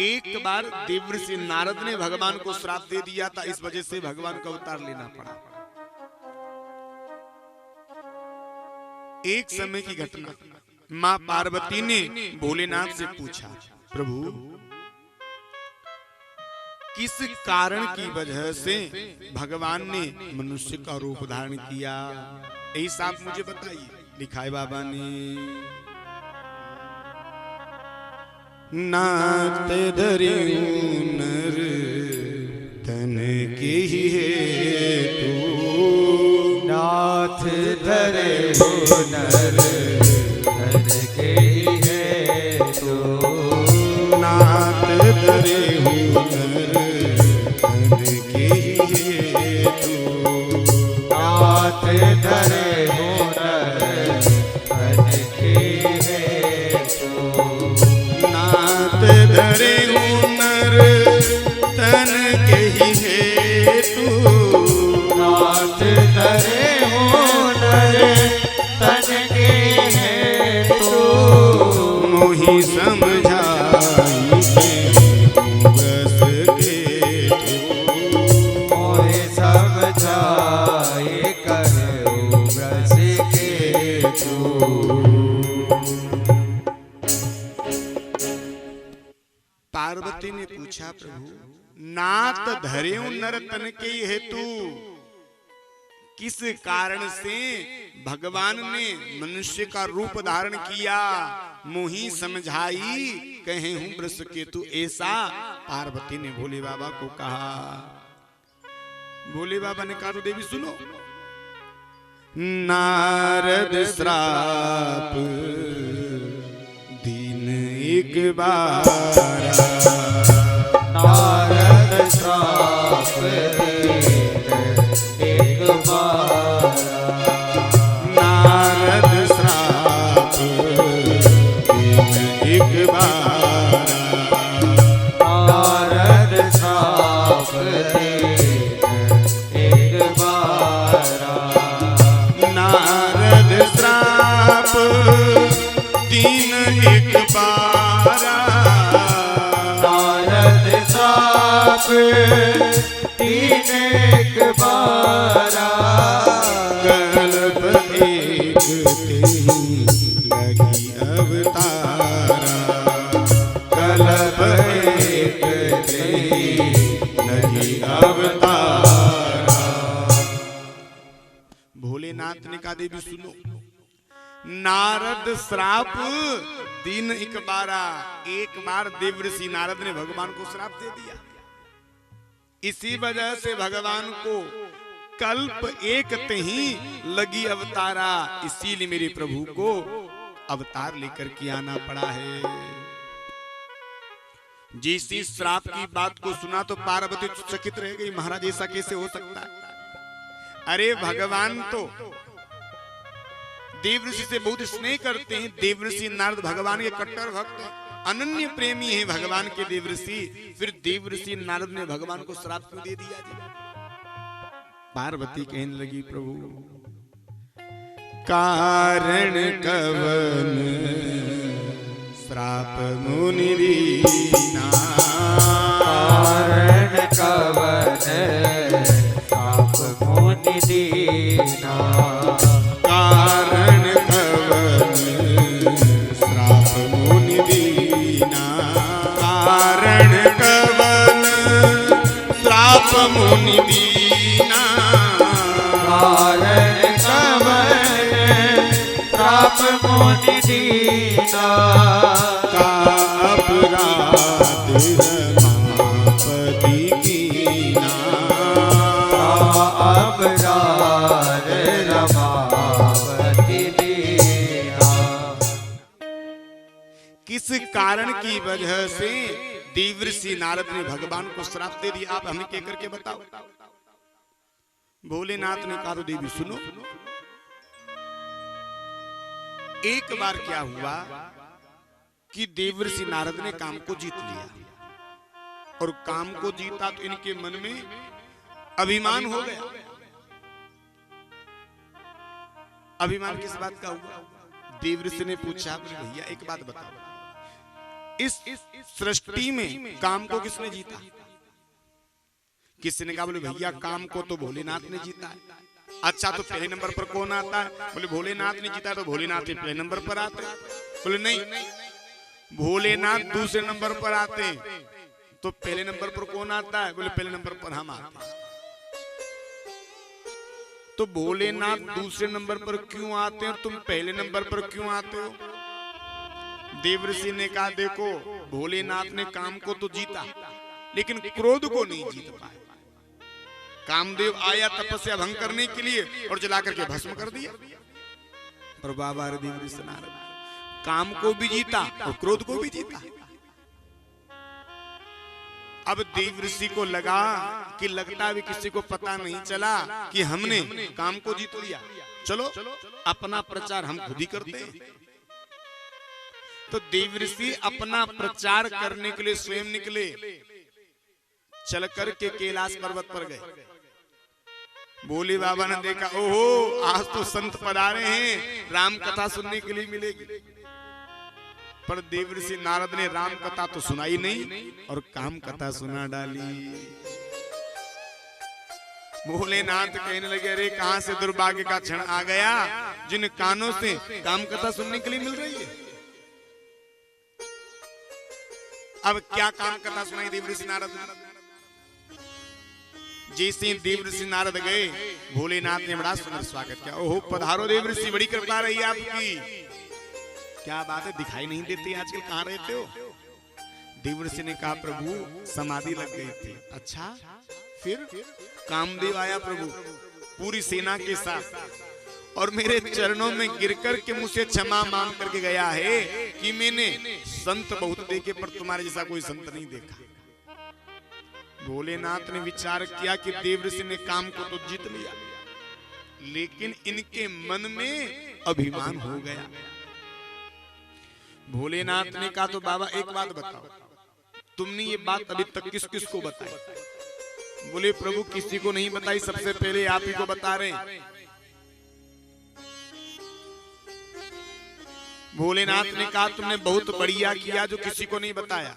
एक बार देवर्षि नारद ने भगवान को श्राप दे दिया था, इस वजह से भगवान को अवतार लेना पड़ा। एक समय की घटना, मां पार्वती ने भोलेनाथ से पूछा, प्रभु किस कारण की वजह से भगवान ने मनुष्य का रूप धारण किया? ऐसा आप मुझे बताइए। लिखा है बाबा ने, नाथ धरे नर तन के ही है तू, नाथ धरे हो नर तन के ही है तू, नाथ धरे हो नर तन के ही है तू, नाथ धरे हो नर तन के है तू, नाथ धरे हो नर तन के ही है तू, नाथ धरे हो नर तन के है तू, मोहि समझाई बस के तू, मोहि समझाए करो बस के तू। पार्वती ने पूछा, प्रभु नाथ धरेऊ नर तन के हेतु, किस कारण से भगवान ने मनुष्य का रूप धारण किया? मोहि समझाई कहे हूं वृष केतु। ऐसा पार्वती ने भोले बाबा को कहा। भोले बाबा ने कहा, तो देवी सुनो, नारद श्राप दिन एक बार, नारद श्राप एक बार, नारद श्राप दिन एक बार, नारद श्राप एक बार, नारद श्राप दिन एक बार, नारद श्राप तीन एक बारा, कल्प एक तेहि लगी अवतारा, कल्प एक तेहि लगी अवतारा। भोलेनाथ ने कहा, देवी सुनो, नारद श्राप दिन एक बारा। एक बार देवर्षि नारद ने भगवान को श्राप दे दिया। इसी वजह से भगवान को कल्प एक तेहि लगी अवतारा। इसीलिए मेरे प्रभु को अवतार लेकर के आना पड़ा है। जिस श्राप की बात को सुना तो पार्वती चकित रह गई, महाराज ऐसा कैसे हो सकता है? अरे भगवान तो देवर्षि से बहुत स्नेह करते हैं। देवर्षि नारद भगवान के कट्टर भक्त हैं, अनन्य प्रेमी है भगवान के देवर्षि। फिर देवर्षि नारद ने भगवान को श्राप क्यों दे दिया जी? पार्वती कहने लगी, प्रभु कारण कवन श्राप मुनि दीना, कारण कवन श्राप मुनि दीना, कारण कवन श्राप मुनि दीना, कारण कवन श्राप मुनि दीना, कारण कवन श्राप मुनि दीना, का अपराध रमापति कीना, अपराध रमापति दीना, कारण की वजह से देवर्षि नारद ने भगवान को श्राप दे दिया। आप हमें कह करके बताओ। भोलेनाथ ने कहा तो देवी सुनो। एक बार क्या हुआ कि देवर्षि नारद ने काम को जीत लिया, और काम को जीता तो इनके मन में अभिमान हो गया। अभिमान किस बात का हुआ? देवर्षि ने पूछा, भैया एक बात बताओ, इस सृष्टि में काम को किसने जीता? किसी ने कहा, बोले भैया काम को तो भोलेनाथ ने जीता है। अच्छा तो पहले नंबर पर कौन आता है? बोले भोलेनाथ ने जीता, तो भोलेनाथ ही पहले नंबर पर आते। बोले नहीं, भोलेनाथ दूसरे नंबर पर आते, तो पहले नंबर पर कौन आता है? बोले पहले नंबर पर हम आते हैं। तो भोलेनाथ दूसरे नंबर पर क्यों आते हैं, तुम पहले नंबर पर क्यों आते हो? देवर्षि ने कहा, देखो भोलेनाथ ने काम को तो जीता, लेकिन क्रोध को नहीं जीत पाए। कामदेव आया तपस्या भंग करने के लिए और जला करके भस्म कर दिया। पर बाबा देवर्षि नारद काम को भी जीता और क्रोध को भी जीता। अब देवर्षि को लगा कि लगता भी किसी को पता नहीं चला कि हमने काम को जीत लिया, चलो अपना प्रचार हम खुद ही करते हैं। तो देवर्षि अपना प्रचार करने के लिए स्वयं निकले, चल करके कैलाश पर्वत पर गए। भोले बाबा ने देखा, ओहो आज तो संत पधारे हैं, राम कथा सुनने के लिए मिलेगी। पर देवर्षि नारद ने राम कथा तो सुनाई नहीं और काम कथा सुना डाली। भोलेनाथ कहने लगे, अरे कहां से दुर्भाग्य का क्षण आ गया जिन कानों से काम कथा सुनने के लिए मिल रही है। अब क्या काम कथा सुनाई देवर्षि नारद ने? जैसे देवर्षि नारद गए, भोलेनाथ ने बड़ा सुंदर स्वागत किया। ओहो पधारो देवर्षि, बड़ी कृपा रही आपकी। क्या बात है, दिखाई नहीं देती आजकल, कहाँ रहते हो? देवर्षि ने कहा, प्रभु समाधि लग गई थी। अच्छा फिर? कामदेव आया प्रभु पूरी सेना के साथ, और मेरे चरणों में गिरकर के मुझसे क्षमा मांग करके गया है कि मैंने संत बहुत देखे पर तुम्हारे जैसा कोई संत नहीं देखा। भोलेनाथ ने विचार किया कि देवर्षि ने काम को तो जीत लिया, लेकिन इनके मन में अभिमान हो गया। भोलेनाथ ने कहा, तो बाबा एक बात बताओ, तुमने ये बात अभी तक किस किस को बताई? बोले प्रभु किसी को नहीं बताई, सबसे पहले आप ही को बता रहे हैं। भोलेनाथ ने कहा, तुमने बहुत बढ़िया किया जो किसी को नहीं बताया,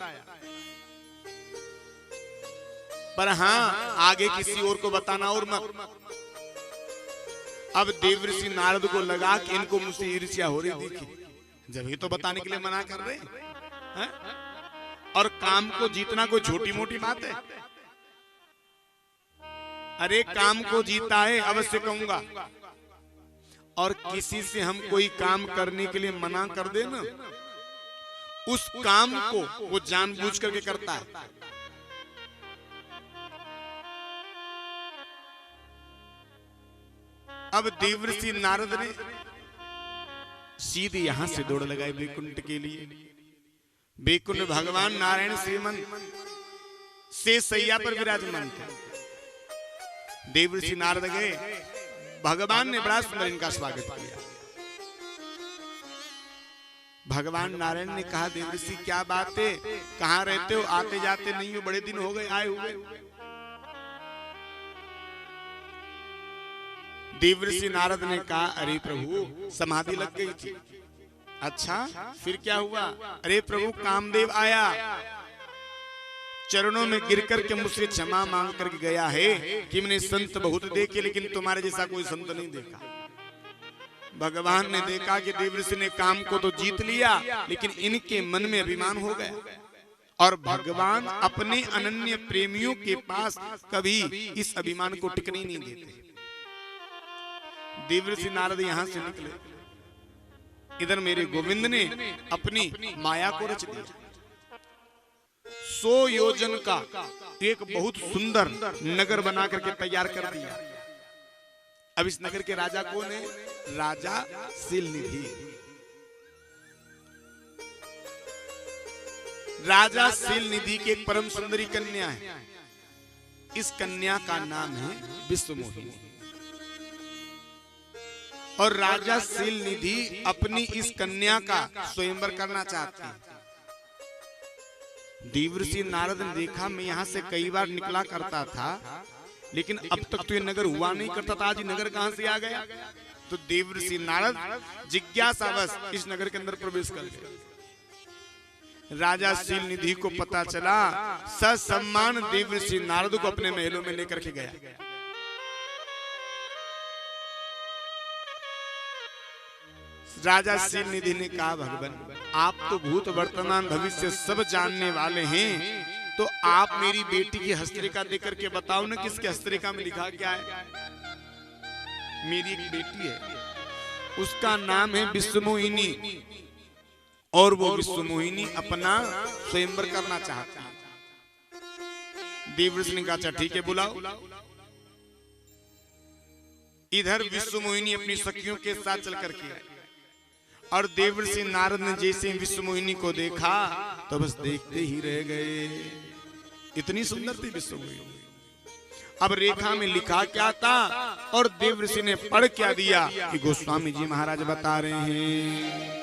पर हाँ आगे किसी और को बताना और मत। अब देवर्षि नारद को लगा कि इनको मुझसे ईर्ष्या हो रही थी, जब ही तो बताने के लिए मना कर रहे हैं। और काम को जीतना कोई छोटी मोटी बात है? अरे काम को जीता है अवश्य कहूंगा, और किसी से हम कोई काम करने के लिए मना कर दे ना, उस काम को वो जानबूझ करके करता है। अब देवर्षि नारद ने सीधे यहां से दौड़ लगाई वैकुंठ के लिए। वैकुंठ भगवान नारायण श्रीमंत से सैया पर विराजमान थे। देवर्षि नारद गए, भगवान ने बड़ा सुंदर इनका स्वागत किया। भगवान नारायण ने कहा, देवर्षि क्या बात है, कहाँ रहते हो, आते जाते नहीं हो, बड़े दिन हो गए आए हुए। देवर्षि नारद ने कहा, अरे प्रभु समाधि लग गई थी। अच्छा फिर क्या हुआ? अरे प्रभु कामदेव आया, चरणों में गिरकर के मुझसे क्षमा मांग करके गया है कि मैंने संत बहुत देखे, लेकिन तुम्हारे जैसा कोई संत नहीं देखा। भगवान ने देखा कि देवर्षि ने काम को तो जीत लिया, लेकिन इनके मन में अभिमान हो गया, और भगवान अपने अनन्य प्रेमियों के पास कभी इस अभिमान को टिकने नहीं देते। देवर्षि नारद यहां से निकले, इधर मेरे गोविंद ने अपनी माया को रच दिया। 100 योजन का एक बहुत सुंदर नगर बना करके तैयार कर दिया। अब इस नगर के राजा कौन है? राजा शीलनिधि। राजा शील निधि की एक परम सुंदरी कन्या है। इस कन्या का नाम है विश्वमोहिनी। और राजा शील निधि अपनी इस कन्या का स्वयंवर करना चाहते हैं। देवर्षि नारद ने देखा, मैं यहाँ से कई बार निकला करता था, लेकिन अब तक तो ये नगर हुआ नहीं करता था, आज ये नगर कहां से आ गया। तो देवर्षि नारद जिज्ञासावश इस नगर के अंदर प्रवेश कर गए। राजा शील निधि को पता चला, ससम्मान देवर्षि नारद को अपने महलों में लेकर के गया। राजा शील निधि ने कहा, भगवान आप तो भूत वर्तमान भविष्य सब जानने वाले हैं, तो आप मेरी बेटी की हस्तरेखा देख करके बताओ ना, किसके हस्तरेखा में लिखा क्या है। मेरी एक बेटी है, उसका नाम है विश्वमोहिनी, और वो विश्वमोहिनी अपना स्वयंवर करना चाहती है। देवर्षि ने कहा, अच्छा ठीक है, बुलाओ। इधर विश्वमोहिनी अपनी सखियों के साथ चल करके आई, और देवर्षि नारद ने जैसे विश्वमोहिनी को देखा तो बस देखते ही रह गए। इतनी सुंदर थी विश्वमोहिनी। अब रेखा में लिखा क्या था, और देवर्षि ने पढ़ क्या दिया कि गोस्वामी जी महाराज बता रहे हैं,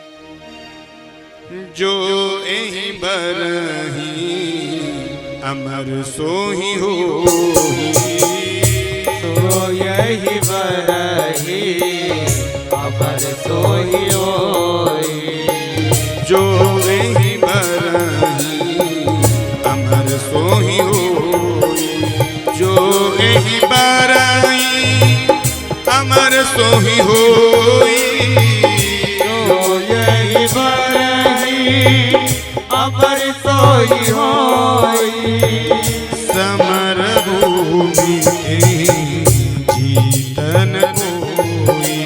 जो एहि बरही अमर सोहि होहि, तो यही बरही अमर सोहि होई। जो एहि बरही अमर सोहि होई, जो एहि बरही अमर सोहि होई, जो यही बरही अमर सोहि होई। समर भूमि जीतन कोई,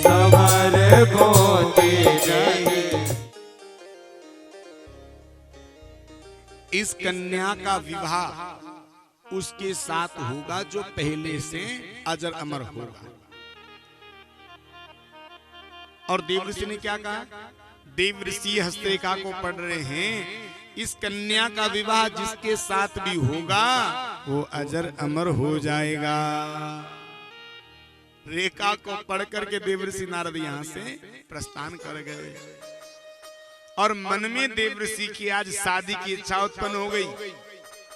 समर भोते जाए। इस कन्या का विवाह उसके साथ होगा जो पहले से अजर अमर होगा। और देवर्षि ने क्या कहा, देवर्षि हस्तरेखा को पढ़ रहे हैं, इस कन्या का विवाह जिसके साथ भी होगा वो अजर अमर हो जाएगा। रेखा को पढ़ करके देवर्षि नारद यहाँ से प्रस्थान कर गए, और मन में देवर्षि की आज शादी की इच्छा उत्पन्न हो गई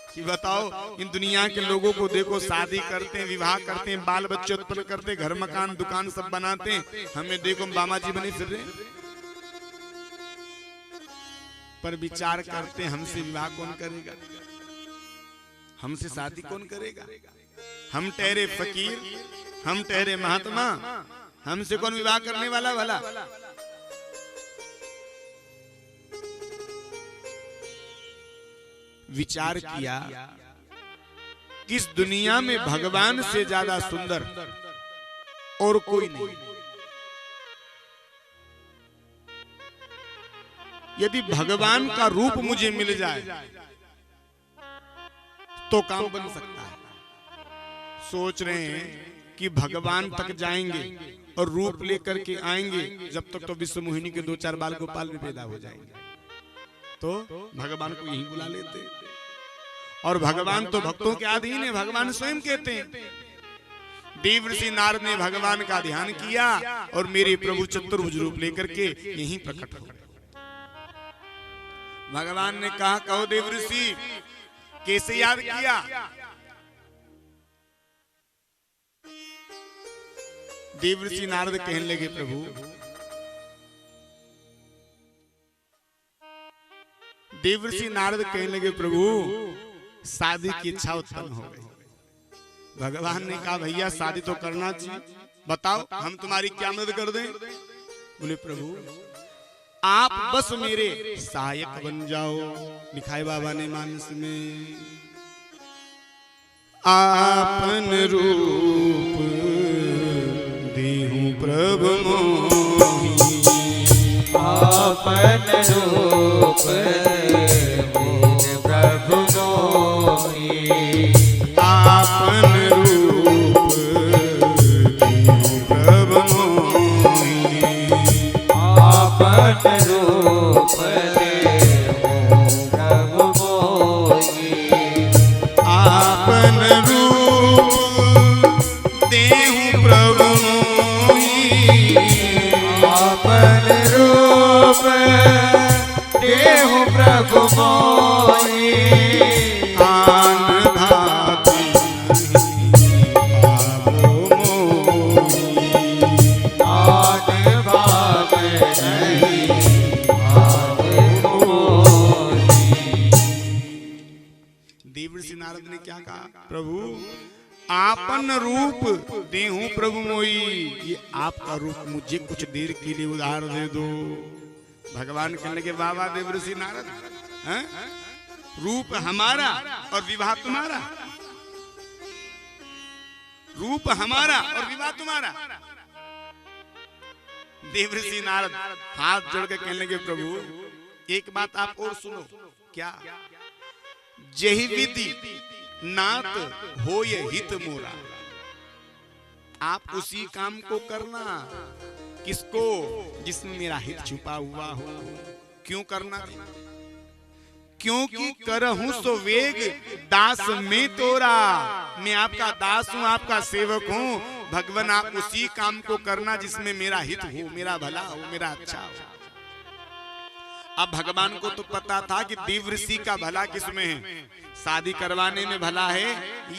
कि बताओ, इन दुनिया के लोगों को देखो, शादी करते हैं, विवाह करते हैं, बाल बच्चे उत्पन्न करते हैं, घर मकान दुकान सब बनाते हैं, हमें देखो बामा जी बने फिर रहे। पर विचार करते हैं, हमसे विवाह कौन करेगा, हमसे शादी कौन करेगा। हम ठहरे फकीर, हम ठहरे महात्मा, हमसे कौन विवाह करने वाला भला। विचार किया कि इस दुनिया में भगवान से ज्यादा सुंदर और कोई नहीं। यदि भगवान का रूप मुझे मिल जाए तो काम बन सकता है। सोच रहे हैं कि भगवान तक जाएंगे और रूप लेकर के आएंगे, जब तक तो विश्वमोहिनी के 2-4 बाल गोपाल भी पैदा हो जाएंगे, तो भगवान को यहीं बुला लेते। और भगवान तो भक्तों के अधीन है, भगवान स्वयं कहते हैं। देवर्षि नारद ने भगवान का ध्यान किया और मेरे प्रभु चतुर्भुज रूप लेकर के यहीं प्रकट हो गए। भगवान ने कहा, कहो देवर्षि कैसे याद किया। देवर्षि नारद कहने लगे, प्रभु देवर्षि नारद कहने लगे, प्रभु शादी की इच्छा उत्पन्न हो गई। भगवान ने कहा, भैया शादी तो करना चाहिए, बताओ हम तुम्हारी क्या मदद कर दें। बोले, प्रभु आप बस मेरे सहायक बन जाओ। लिखा है बाबा ने मानस में, आपन रूप देहु प्रभु मोहि, आपन रूप प्रभु मोहि, आपन रूप देहु प्रभु मोहि, आपन रूप नारद ने क्या कहा, प्रभु आपन रूप देहूं प्रभु मोई, ये आपका रूप मुझे कुछ देर के लिए उधार दे दो। भगवान कहने के बाबा देवर्षि नारद, हैं? रूप हमारा और विवाह तुम्हारा, रूप हमारा और विवाह तुम्हारा। देवर्षि नारद हाथ जोड़ के कहने के प्रभु एक बात आप और सुनो। क्या? जही विधि नात हो ये हित मोरा, आप उसी काम को करना। किसको? जिसमें मेरा हित छुपा हुआ हो। क्यों करना? क्योंकि करहूं सो वेग दास में तोरा, मैं आपका दास हूं, आपका सेवक हूं। भगवान आप उसी काम को करना जिसमें मेरा हित हो, मेरा भला हो, मेरा अच्छा हो। अब भगवान को तो पता था कि देवर्षि का भला किसमें है, शादी करवाने में भला है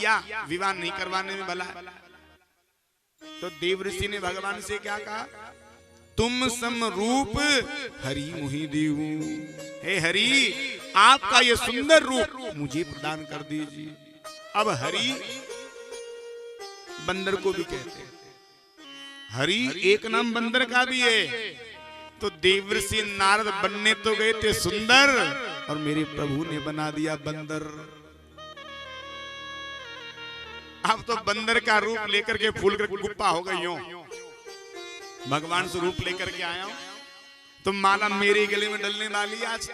या विवाह नहीं करवाने में भला है। तो देवर्षि ने भगवान से क्या कहा, तुम सम रूप हरि मुहि देऊ, हे हरि आपका ये सुंदर रूप मुझे प्रदान कर दीजिए। अब हरि बंदर को भी कहते हैं, हरि एक नाम बंदर का भी है। तो देवर्षि नारद बनने तो गए थे सुंदर, और मेरे प्रभु ने बना दिया बंदर। अब तो बंदर का रूप लेकर के फूल कर गुप्पा हो गई हूं। भगवान से रूप लेकर के आया हूं, तो माला मेरे गले में डलने वाली आज।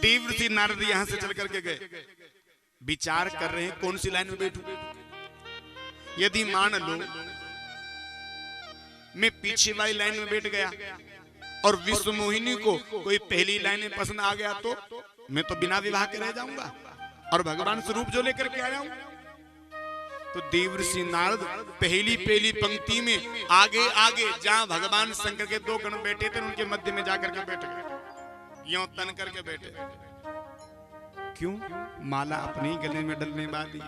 देवर्षि नारद यहां से चल करके गए, विचार कर रहे हैं कौन सी लाइन में बैठूं। यदि मान लो मैं पीछे वाली लाइन में बैठ गया और विश्व मोहिनी को कोई पहली लाइन में पसंद आ गया, तो मैं तो बिना विवाह के रह जाऊंगा और भगवान स्वरूप जो लेकर के आया हूं। तो देवर्षि नारद पहली पंक्ति में आगे आगे जहां भगवान शंकर के दो गण बैठे थे उनके मध्य में जाकर के बैठ गए, यूं तन करके बैठे। क्यों? माला अपने ही गले में डलने वाली।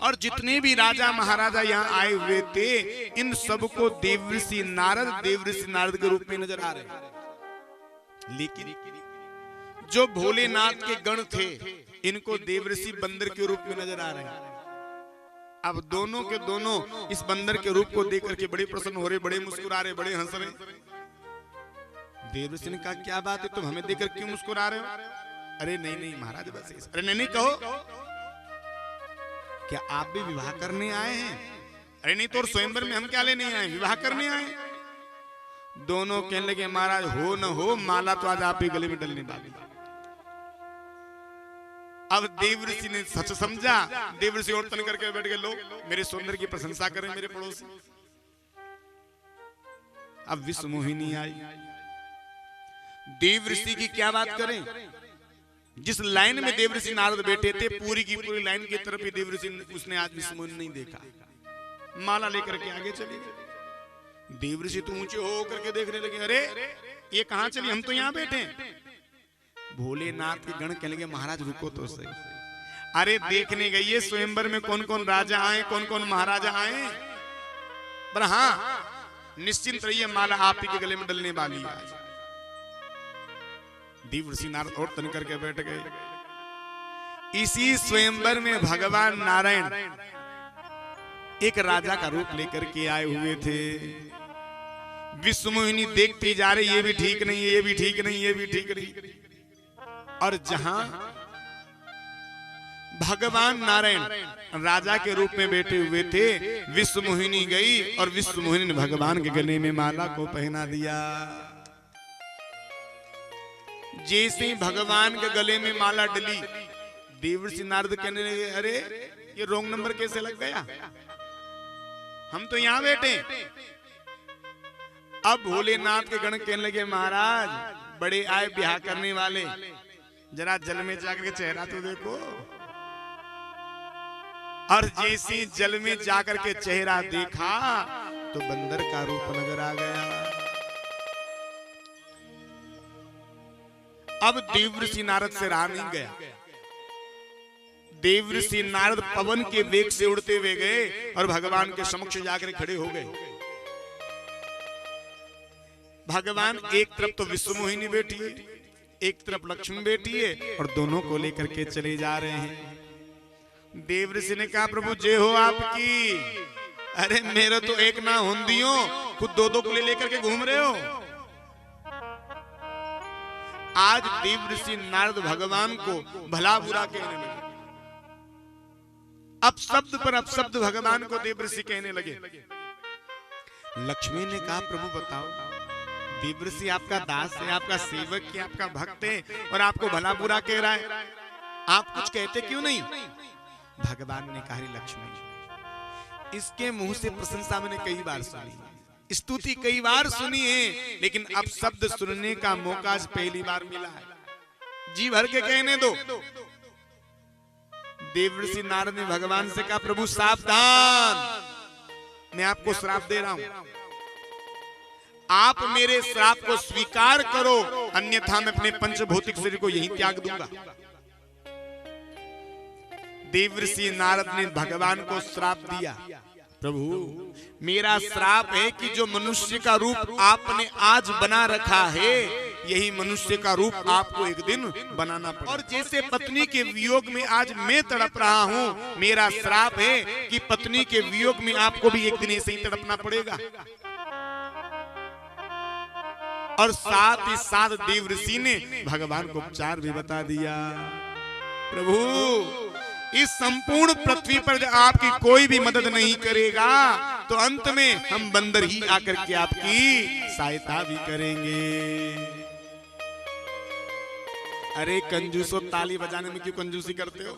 और जितने भी राजा महाराजा यहाँ आए हुए थे, इन सबको देवर्षि नारद के रूप में नजर आ रहे। लेकिन जो भोलेनाथ के गण थे, इनको देवर्षि बंदर के रूप में नजर आ रहे हैं। अब दोनों के दोनों इस बंदर के रूप को देख करके बड़े प्रसन्न हो रहे, बड़े मुस्कुरा रहे, बड़े हंस रहे। देवर्षि ने कहा, क्या बात है, तुम हमें देखकर क्यों मुस्कुरा रहे हो? अरे नहीं नहीं महाराज, बस। अरे नहीं नहीं, कहो क्या आप भी विवाह करने आए हैं? अरे नहीं, तो स्वयंवर में हम क्या लेने आए, विवाह करने आए। दोनों कहने लगे, महाराज हो न हो, माला तो आज आप ही गले में डलने वाली। अब देवर्षि ने सच समझा। देवर्षि और तन करके बैठ गए, लोग मेरे सौंदर्य की प्रशंसा करें मेरे पड़ोसी। अब विश्व मोहिनी आई। देवर्षि की क्या बात करें, जिस लाइन में देवर्षि नारद बैठे थे, पूरी की पूरी लाइन की तरफ ही देवर्षि उसने आज विश्व मोहिनी नहीं देखा। माला लेकर के आगे चली गई। देवर्षि तो ऊंचे हो करके देखने लगे, अरे ये कहां चली, हम तो यहाँ बैठे। भोलेनाथ के गण कहने लगे, महाराज रुको तो सही। अरे देखने गई है स्वयंवर में कौन कौन राजा आए, कौन कौन महाराजा आए। पर हाँ निश्चिंत रहिए, माला आप ही के गले में डलने वाली है। देवर्षि नारद और तन करके बैठ गए। इसी स्वयंवर में भगवान नारायण एक राजा का रूप लेकर के आए हुए थे। विश्व मोहिनी देखती जा रही, ये भी ठीक नहीं, ये भी ठीक नहीं, ये भी ठीक नहीं। और जहां भगवान नारायण राजा के रूप में बैठे हुए थे, विश्व मोहिनी गई और विश्व मोहिनी ने भगवान के गले में माला को पहना दिया। जैसे ही भगवान के गले में माला डली, देवर्षि नारद कहने लगे, अरे ये रॉन्ग नंबर कैसे लग गया, हम तो यहां बैठे। अब भोलेनाथ के गण कहने लगे, महाराज बड़े आए ब्याह करने वाले, जरा जल में जाकर के चेहरा तो देखो। और जैसे जल में जाकर के चेहरा देखा तो बंदर का रूप नजर आ गया। अब देवर्षि नारद से रहा नहीं गया। देवर्षि नारद पवन के वेग से उड़ते हुए गए और भगवान के समक्ष जाकर खड़े हो गए। भगवान एक तरफ तो विश्व मोहिनी बैठी, एक तरफ लक्ष्मी बेटी है और दोनों को लेकर के चले जा रहे हैं। देवऋषि ने कहा प्रभु जय हो आपकी। अरे मेरे तो एक ना हुंदियो, खुद दो दो को लेकर के घूम रहे हो। आज देवऋषि नारद भगवान को भला बुरा कहने लगे। अपशब्द पर अपशब्द भगवान को देवऋषि कहने लगे। लक्ष्मी ने कहा प्रभु बताओ, देवऋषि आपका दास है, आपका सेवक है, आपका भक्त है और आपको भला बुरा कह रहा है, आप कुछ कहते क्यों नहीं? भगवान ने कहा लक्ष्मी, इसके मुंह से प्रशंसा मैंने कई बार सुनी, स्तुति कई बार सुनी है, लेकिन अब शब्द सुनने का मौका आज पहली बार मिला है। जी भर के कहने दो। देवऋषि नारद ने भगवान से कहा प्रभु सावधान, मैं आपको श्राप दे रहा हूं, आप मेरे श्राप को स्वीकार करो, अन्यथा मैं अपने पंचभौतिक शरीर को यहीं त्याग दूंगा। देवऋषि नारद ने भगवान को श्राप दिया, प्रभु मेरा श्राप है कि जो मनुष्य का रूप आपने आज बना रखा है, यही मनुष्य का रूप आपको एक दिन बनाना पड़ेगा। और जैसे पत्नी के वियोग में आज मैं तड़प रहा हूँ, मेरा श्राप है कि पत्नी के वियोग में आपको भी एक दिन ऐसे ही तड़पना पड़ेगा। और साथ ही साथ देवऋषि ने भगवान को उपचार भी बता दिया। प्रभु इस संपूर्ण पृथ्वी पर आपकी कोई भी मदद नहीं करेगा, तो अंत में हम बंदर ही आकर के आपकी सहायता भी करेंगे। अरे कंजूसो, ताली बजाने में क्यों कंजूसी करते हो?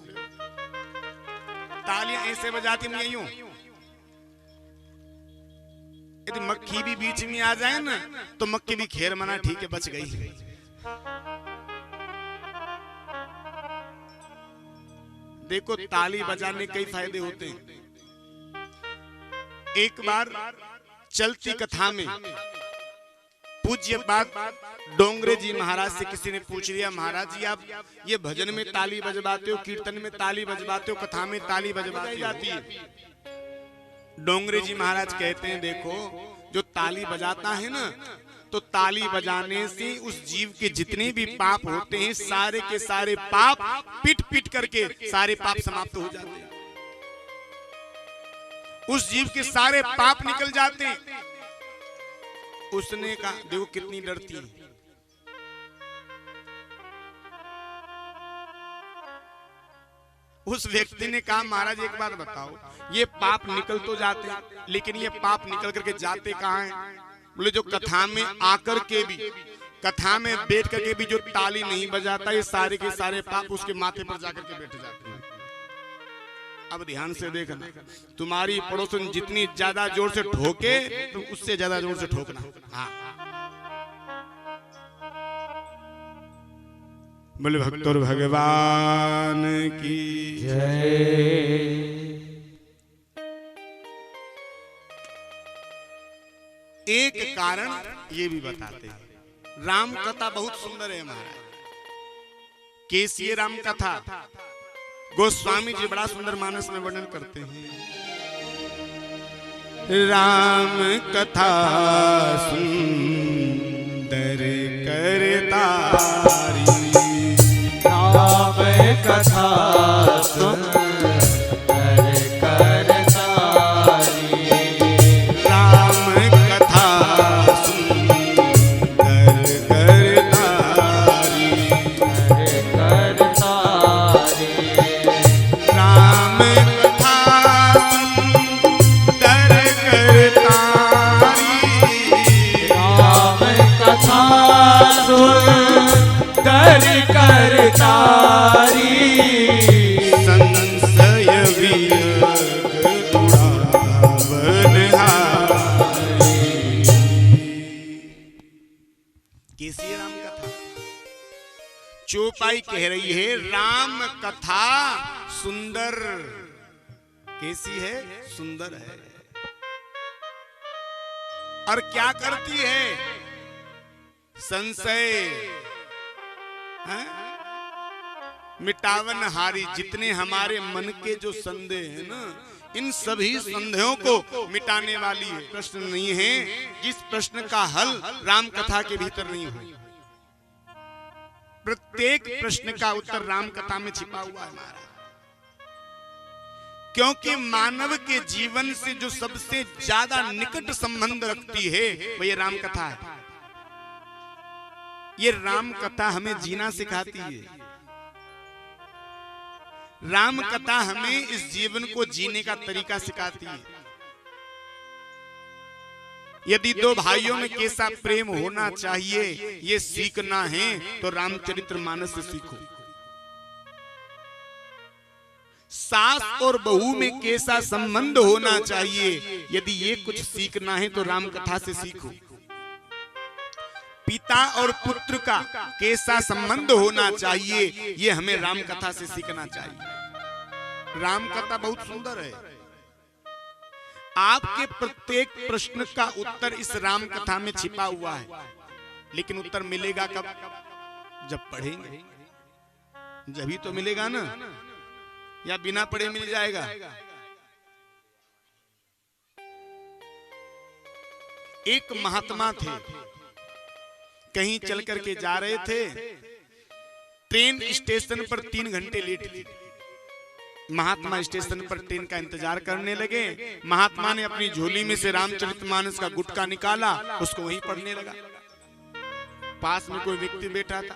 तालियां ऐसे बजाती नहीं यूं। यदि मक्खी भी बीच में आ जाए ना, तो मक्खी भी खेर मना, ठीक है बच गई। देखो ताली बजाने कई फायदे होते हैं। एक बार चलती कथा में पूज्य बात डोंगरे जी महाराज से किसी ने पूछ लिया, महाराज जी आप ये भजन में ताली बजवाते हो, कीर्तन में ताली बजवाते हो, कथा में ताली बजवाई जाती है। डोंगरे जी महाराज कहते हैं देखो, जो ताली बजाता है ना, तो ताली बजाने से उस जीव के जितने भी पाप होते हैं, सारे के सारे पाप पिट पिट करके सारे पाप समाप्त हो जाते हैं। उस जीव के सारे पाप निकल जाते हैं। उसने कहा देखो कितनी डरती है। उस व्यक्ति ने कहा महाराज एक बात बताओ, ये पाप निकल तो जाते हैं, लेकिन ये पाप निकल करके जाते कहाँ हैं? बोले जो कथा में आकर के भी, कथा में बैठ करके भी जो ताली नहीं बजाता, ये सारे के सारे पाप उसके माथे पर जाकर के बैठ जाते हैं। अब ध्यान से देखना, तुम्हारी पड़ोसन जितनी ज्यादा जोर से ठोके, तुम उससे ज्यादा जोर से ठोकना। हाँ बोले भक्तों भगवान की जय। एक कारण ये भी बताते हैं, राम कथा बहुत सुंदर है महाराज। कैसी राम कथा? गोस्वामी जी बड़ा सुंदर मानस में वर्णन करते हैं। राम कथा सुंदर करतारी, राम कथा सुंदर करतारी, राम कथा सुंदर करतारी, करतारी, राम कथा सुंदर करतारी, राम कथा सुंदर करतारी, संशय वियोग उड़ावनहारी। कैसी है राम कथा? चौपाई कह रही है राम कथा सुंदर। कैसी है? सुंदर है। और क्या करती है? संशय मिटावन हारी। जितने हमारे मन के जो संदेह है ना, इन सभी संदेहों को मिटाने वाली है। प्रश्न नहीं है जिस प्रश्न का हल राम कथा के भीतर नहीं हो। प्रत्येक प्रश्न का उत्तर राम कथा में छिपा हुआ है महाराज। क्योंकि मानव के जीवन से जो सबसे ज्यादा निकट संबंध रखती है वो ये राम कथा है। ये राम कथा हमें जीना सिखाती है। राम कथा हमें इस जीवन को जीने का तरीका सिखाती है। यदि दो भाइयों में कैसा प्रेम होना चाहिए ये सीखना है तो रामचरितमानस से सीखो। सास और बहू में कैसा संबंध होना चाहिए यदि ये कुछ सीखना है तो राम कथा से सीखो। पिता और पुत्र का कैसा संबंध होना चाहिए ये हमें राम कथा से सीखना चाहिए। राम कथा बहुत सुंदर है। आपके प्रत्येक प्रश्न का उत्तर इस राम कथा में छिपा हुआ है, लेकिन उत्तर मिलेगा कब? जब पढ़ेंगे, जभी तो मिलेगा ना, या बिना पढ़े मिल जाएगा? एक महात्मा थे, कहीं चल करके जा रहे थे, ट्रेन स्टेशन पर 3 घंटे लेट थी। महात्मा स्टेशन पर ट्रेन का इंतजार करने लगे। महात्मा ने अपनी झोली में से रामचरितमानस का गुटका निकाला, उसको वहीं पढ़ने लगा। पास में कोई व्यक्ति बैठा था,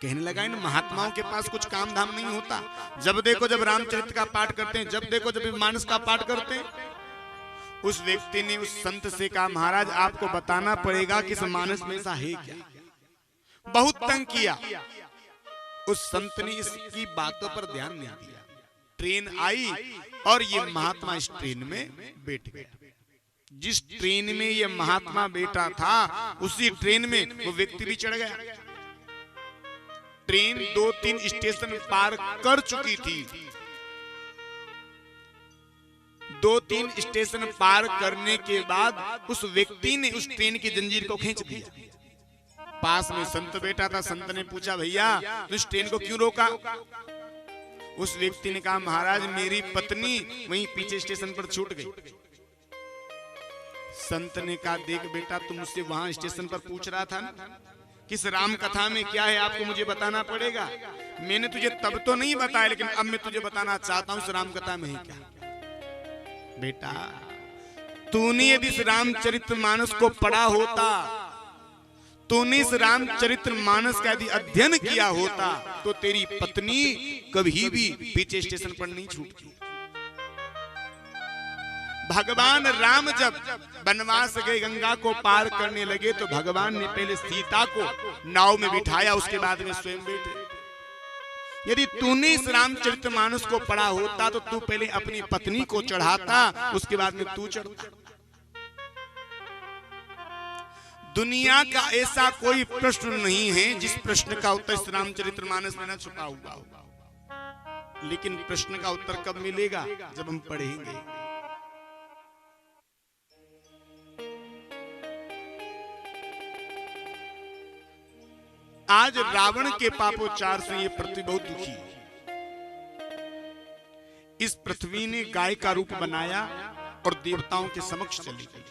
कहने लगा इन महात्माओं के पास कुछ काम धाम नहीं होता, जब देखो जब रामचरित का पाठ करते हैं, जब देखो जब मानस का पाठ करते हैं। उस व्यक्ति ने उस संत से कहा, महाराज आपको बताना पड़ेगा कि इस मानस में ऐसा है क्या। बहुत तंग किया। उस संत ने इसकी बातों पर ध्यान नहीं दिया। ट्रेन आई और ये महात्मा इस ट्रेन में बैठ गए। जिस ट्रेन में ये महात्मा बैठा था उसी ट्रेन में वो व्यक्ति भी चढ़ गया। ट्रेन 2-3 स्टेशन पार कर चुकी थी। 2-3 स्टेशन पार करने के बाद उस व्यक्ति ने उस ट्रेन की जंजीर को खींच दिया। पास में संत बैठा था। संत ने पूछा, भैया तो इस ट्रेन को क्यों रोका? उस व्यक्ति ने कहा, महाराज मेरी पत्नी वहीं पीछे स्टेशन पर छूट गई। संत ने कहा, देख बेटा तुम मुझसे वहां स्टेशन पर पूछ रहा था ना किस राम कथा में क्या है, आपको मुझे बताना पड़ेगा। मैंने तुझे तब तो नहीं बताया, लेकिन अब मैं तुझे बताना चाहता हूं इस राम कथा में है क्या। बेटा तूने यदि इस रामचरितमानस को पढ़ा होता, तूने इस रामचरितमानस का यदि अध्ययन किया होता तो तेरी पत्नी कभी भी पीछे स्टेशन पर नहीं छूटती। भगवान राम जब वनवास गए, गंगा को पार करने लगे तो भगवान ने पहले सीता को नाव में बिठाया, उसके बाद में स्वयं बैठे। यदि तूने इस रामचरितमानस को पढ़ा होता तो तू पहले अपनी पत्नी को चढ़ाता, उसके बाद में तू चढ़ता। दुनिया का ऐसा कोई प्रश्न नहीं है जिस प्रश्न का उत्तर इस रामचरितमानस में न छुपा हुआ हो। लेकिन प्रश्न का उत्तर कब मिलेगा? जब हम पढ़ेंगे। आज रावण के पापोच्चार से ये पृथ्वी बहुत दुखी है। इस पृथ्वी ने गाय का रूप बनाया और देवताओं के समक्ष चली गई।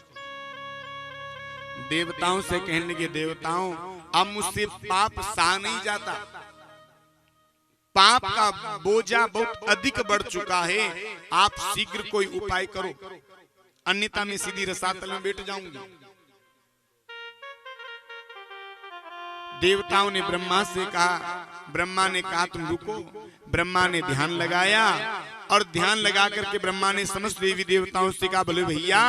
देवताओं से कहने लगे, देवताओं अब मुझसे पाप सहा नहीं जाता, पाप का बोझा बहुत अधिक बढ़ चुका है, आप शीघ्र कोई उपाय करो, अन्यथा मैं सीधी रसातल में बैठ जाऊंगी। देवताओं ने ब्रह्मा से कहा, ब्रह्मा ने कहा तुम रुको। ब्रह्मा ने ध्यान लगाया और ध्यान लगा करके ब्रह्मा ने समस्त देवी देवताओं से कहा, बोले भैया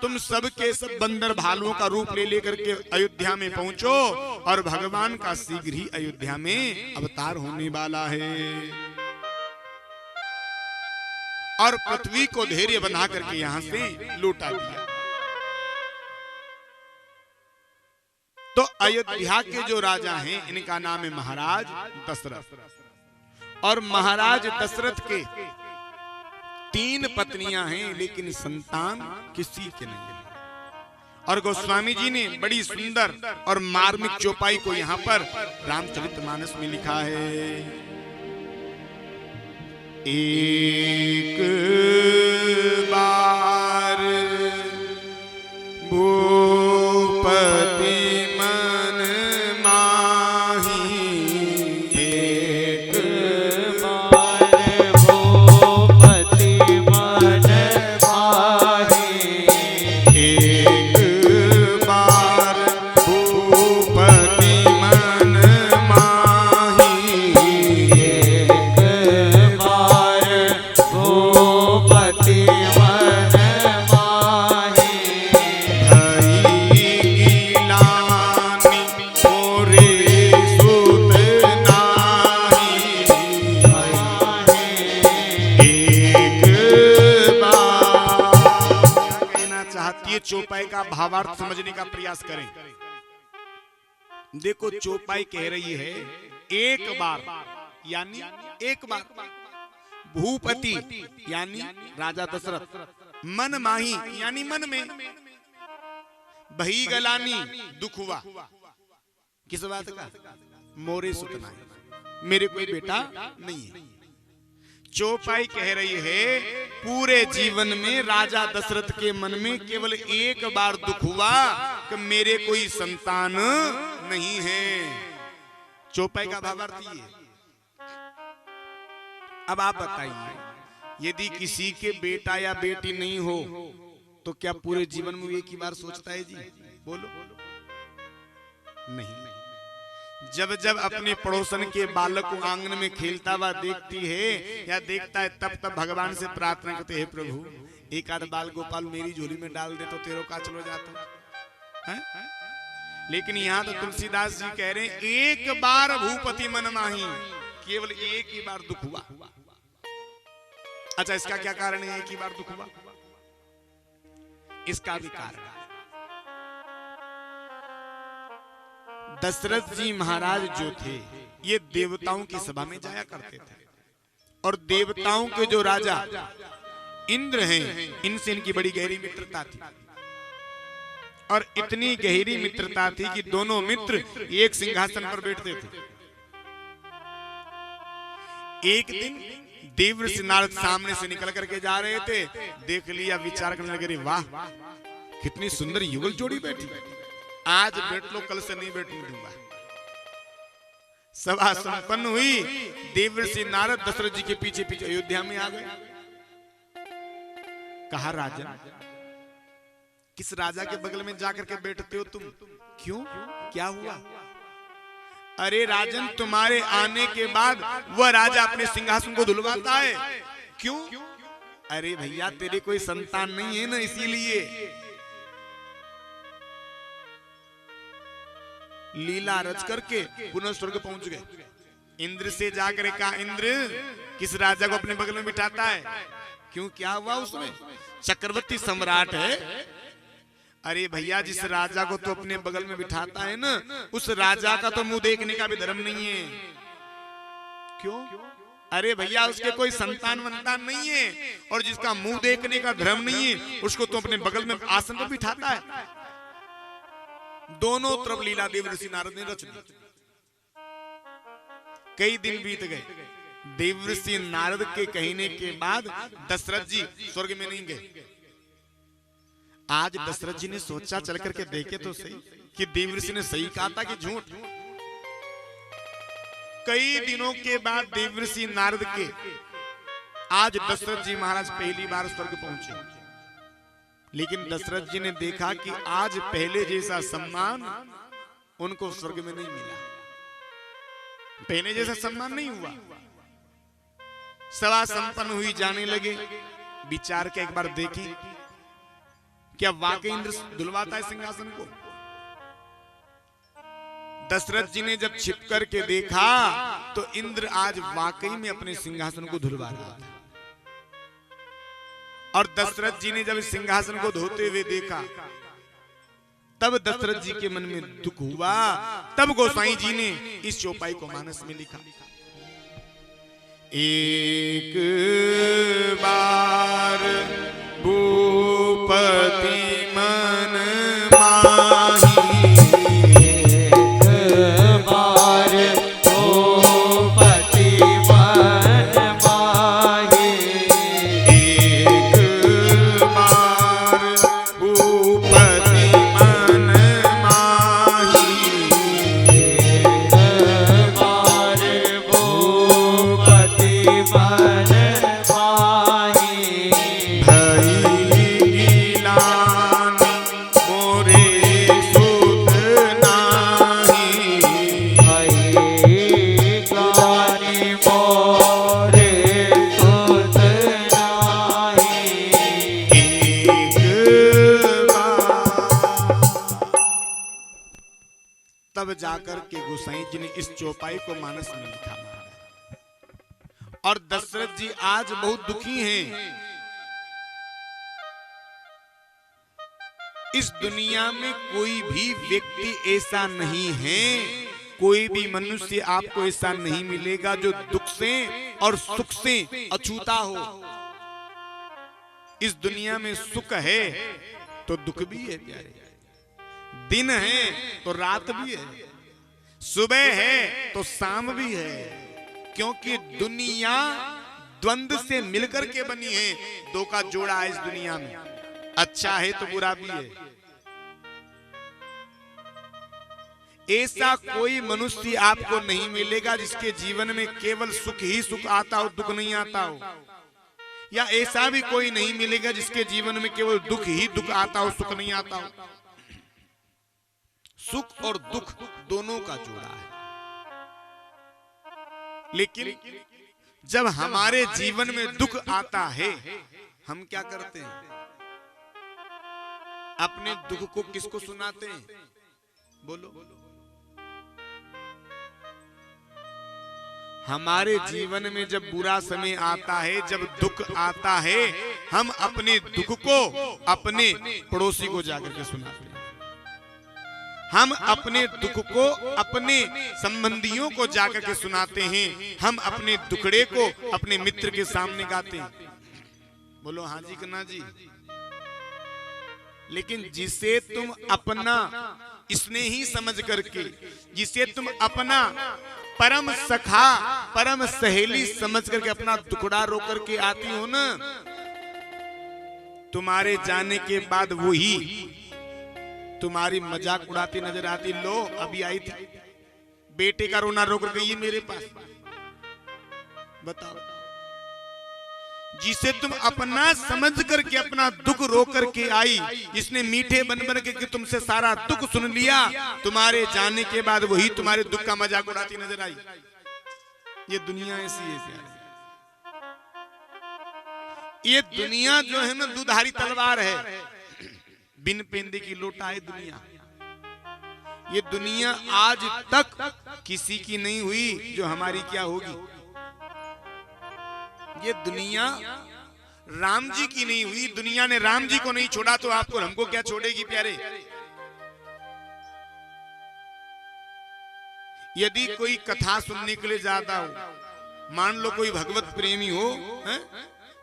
तुम सब के सब बंदर भालुओं का रूप ले लेकर के अयोध्या में पहुंचो और भगवान का शीघ्र ही अयोध्या में अवतार होने वाला है। और पृथ्वी को धैर्य बना करके यहां से लौटा दिया। तो अयोध्या के जो राजा हैं इनका नाम है महाराज दशरथ। और महाराज दशरथ के 3 पत्नियां हैं, लेकिन संतान किसी के नहीं है। और गोस्वामी जी ने बड़ी सुंदर और मार्मिक चौपाई को यहाँ पर रामचरितमानस में लिखा है। एक बार भूपति मन माही चौपाई का भावार्थ समझने का प्रयास करें। देखो चौपाई कह रही है एक बार, यानी एक बार भूपति यानी राजा दशरथ, मन माही यानी मन में, भई गलानी दुख हुआ, किस बात का, मोरे सुतना, मेरे कोई बेटा नहीं है। चौपाई कह रही है पूरे जीवन में राजा दशरथ के मन में केवल एक बार दुख हुआ कि मेरे कोई संतान नहीं है। चौपाई का भावार्थ ये। अब आप बताइए यदि किसी के बेटा या बेटी नहीं हो तो क्या पूरे जीवन में एक ही बार सोचता है जी? बोलो नहीं। जब जब अपने पड़ोसन के बालक को आंगन में खेलता हुआ देखती है या देखता है तब तब भगवान से प्रार्थना करते हैं प्रभु एक आध बाल गोपाल मेरी झोली में डाल दे तो तेरो का चलो जाता है। लेकिन यहाँ तो तुलसीदास जी कह रहे हैं एक बार भूपति मन माही, केवल एक ही बार दुख हुआ। अच्छा इसका क्या कारण है एक ही बार दुख हुआ? इसका भी कारण, दशरथ जी महाराज जो थे ये देवताओं की सभा में जाया करते थे और देवताओं के जो राजा इंद्र हैं इनसे इनकी बड़ी गहरी मित्रता थी और इतनी गहरी मित्रता थी कि दोनों मित्र एक सिंहासन पर बैठते थे। एक दिन देवर्षि नारद सामने से निकल करके जा रहे थे, देख लिया, विचार करने लगे वाह कितनी सुंदर युगल जोड़ी बैठी, आज बैठ लो कल से नहीं बैठने दूंगा। सभा संपन्न हुई, देवर्षि नारद दशरथ जी के पीछे पीछे अयोध्या में आ गए। कहा राजन किस राजा के बगल में जाकर के बैठते हो तुम? क्यों, क्या हुआ? अरे राजन तुम्हारे आने के बाद वह राजा अपने सिंहासन को धुलवाता है। क्यों? अरे भैया तेरे कोई संतान नहीं है ना, इसीलिए। लीला रच करके पुनः स्वर्ग पहुंच गए। इंद्र से जाकर कहा इंद्र किस राजा को अपने बगल में बिठाता है? क्यों, क्या हुआ उसमें? चक्रवर्ती सम्राट है। अरे भैया जिस राजा को तो अपने बगल में बिठाता है ना उस राजा का तो मुंह देखने का भी धर्म नहीं है। क्यों? अरे भैया उसके कोई संतान वंतान नहीं है और जिसका मुंह देखने का धर्म नहीं है उसको तो अपने बगल में आसन पर बिठाता है। दोनों तरफ लीला देवर्षि नारद ने रच दी। कई दिन बीत गए, देवर्षि नारद के कहने के बाद दशरथ जी स्वर्ग में नहीं गए। आज दशरथ जी ने सोचा चल करके देखे तो सही कि देवर्षि ने सही कहा था कि झूठ। कई दिनों के बाद देवर्षि नारद के आज दशरथ जी महाराज पहली बार स्वर्ग पहुंचे। लेकिन दशरथ जी ने देखा कि आज पहले जैसा सम्मान उनको स्वर्ग में नहीं मिला, पहले जैसा सम्मान नहीं हुआ। सभा संपन्न हुई, जाने लगे। विचार के एक बार देखी क्या वाकई इंद्र धुलवाता है सिंहासन को? दशरथ जी ने जब छिप करके देखा तो इंद्र आज वाकई में अपने सिंहासन को धुलवा रहा था। और दशरथ जी ने जब इस सिंहासन को धोते हुए देखा तब दशरथ जी के मन में दुख हुआ। तब गोसाई जी ने इस चौपाई को मानस में लिखा। एक बार भूपति मन माही, एक बार भूपति मन माही, एक बार भूपति मन माही, एक बार भूपति मन माही, भई लानी मोरे सुत नाही, भई ग्लानि मोरे सुत नाही। एक बार। तब जाकर के गोसाई जी ने इस चौपाई को मानस में लिखा महाराज। और दशरथ जी आज बहुत दुखी हैं। इस दुनिया में कोई भी व्यक्ति ऐसा नहीं है, कोई भी मनुष्य आपको ऐसा नहीं मिलेगा जो दुख से और सुख से अछूता हो। इस दुनिया में सुख है तो दुख भी है प्यारे, दिन है तो रात भी है, सुबह है तो शाम भी है, क्योंकि दुनिया द्वंद्व से मिलकर के बनी है। दो का जोड़ा है इस दुनिया में, अच्छा है तो बुरा भी है। ऐसा कोई मनुष्य आपको नहीं मिलेगा जिसके जीवन में केवल सुख ही सुख आता हो, दुख नहीं आता हो, या ऐसा भी कोई नहीं मिलेगा जिसके जीवन में केवल दुख ही दुख आता हो, सुख नहीं आता हो। सुख और दुख दोनों का जोड़ा है। लेकिन जब हमारे जीवन में दुख आता है, हम क्या करते हैं? अपने दुख को किसको सुनाते हैं? बोलो। हमारे जीवन में जब बुरा समय आता है, जब दुख आता है, हम अपने दुख को अपने पड़ोसी को जाकर के सुनाते हैं। हम अपने दुख को अपने संबंधियों को जाकर के सुनाते हैं। हम अपने दुखड़े को अपने मित्र के सामने गाते हैं। बोलो हाँ जी कन्ना जी। लेकिन जिसे तुम अपना स्नेही समझ करके, जिसे तुम अपना परम सखा, परम सहेली समझ करके अपना टुकड़ा रो करके आती हो ना, तुम्हारे जाने के बाद वही तुम्हारी मजाक उड़ाती नजर आती। लो अभी आई थी, बेटे का रोना रो कर गई मेरे पास। बताओ, जिसे तुम अपना समझ करके अपना दुख रो करके आई, जिसने मीठे बन बन के तुमसे सारा दुख सुन लिया, तुम्हारे जाने के बाद वही तुम्हारे दुख का मजाक उड़ाती नजर आई। ये दुनिया ऐसी है प्यारे। ये दुनिया जो है ना, दुधारी तलवार है, बिन पेंदे की लोटा है दुनिया। ये दुनिया आज तक किसी की नहीं हुई जो हमारी क्या होगी। ये दुनिया राम जी की नहीं हुई, दुनिया ने राम जी को नहीं छोड़ा तो आपको हमको क्या छोड़ेगी प्यारे। यदि कोई कथा सुनने के लिए जाता हो, मान लो कोई भगवत प्रेमी हो,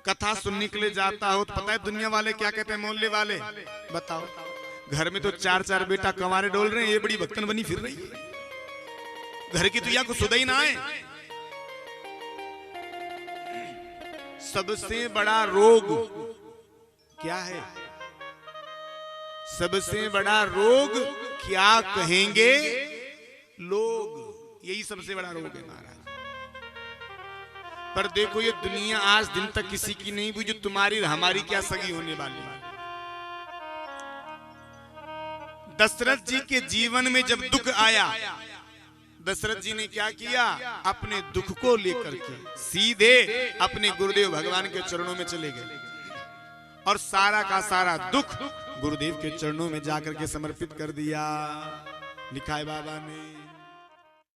कथा सुनने के लिए जाता हो, तो पता है दुनिया वाले क्या कहते हैं, मोहल्ले वाले? बताओ, घर में तो चार चार बेटा कंवारे डोल रहे हैं, ये बड़ी भक्तन बनी फिर रही है, घर की तो या को सुधा ही ना है। सबसे बड़ा रोग क्या है? सबसे बड़ा रोग क्या कहेंगे लोग, यही सबसे बड़ा रोग है महाराज। पर देखो, ये दुनिया आज दिन तक किसी की नहीं हुई जो तुम्हारी हमारी क्या सगी होने वाली है। दशरथ जी के जीवन में जब दुख आया, दशरथ जी ने क्या किया? अपने दुख को लेकर के सीधे अपने गुरुदेव भगवान के चरणों में चले गए और सारा का सारा दुख गुरुदेव के चरणों में जाकर के समर्पित कर दिया। लिखा है बाबा ने।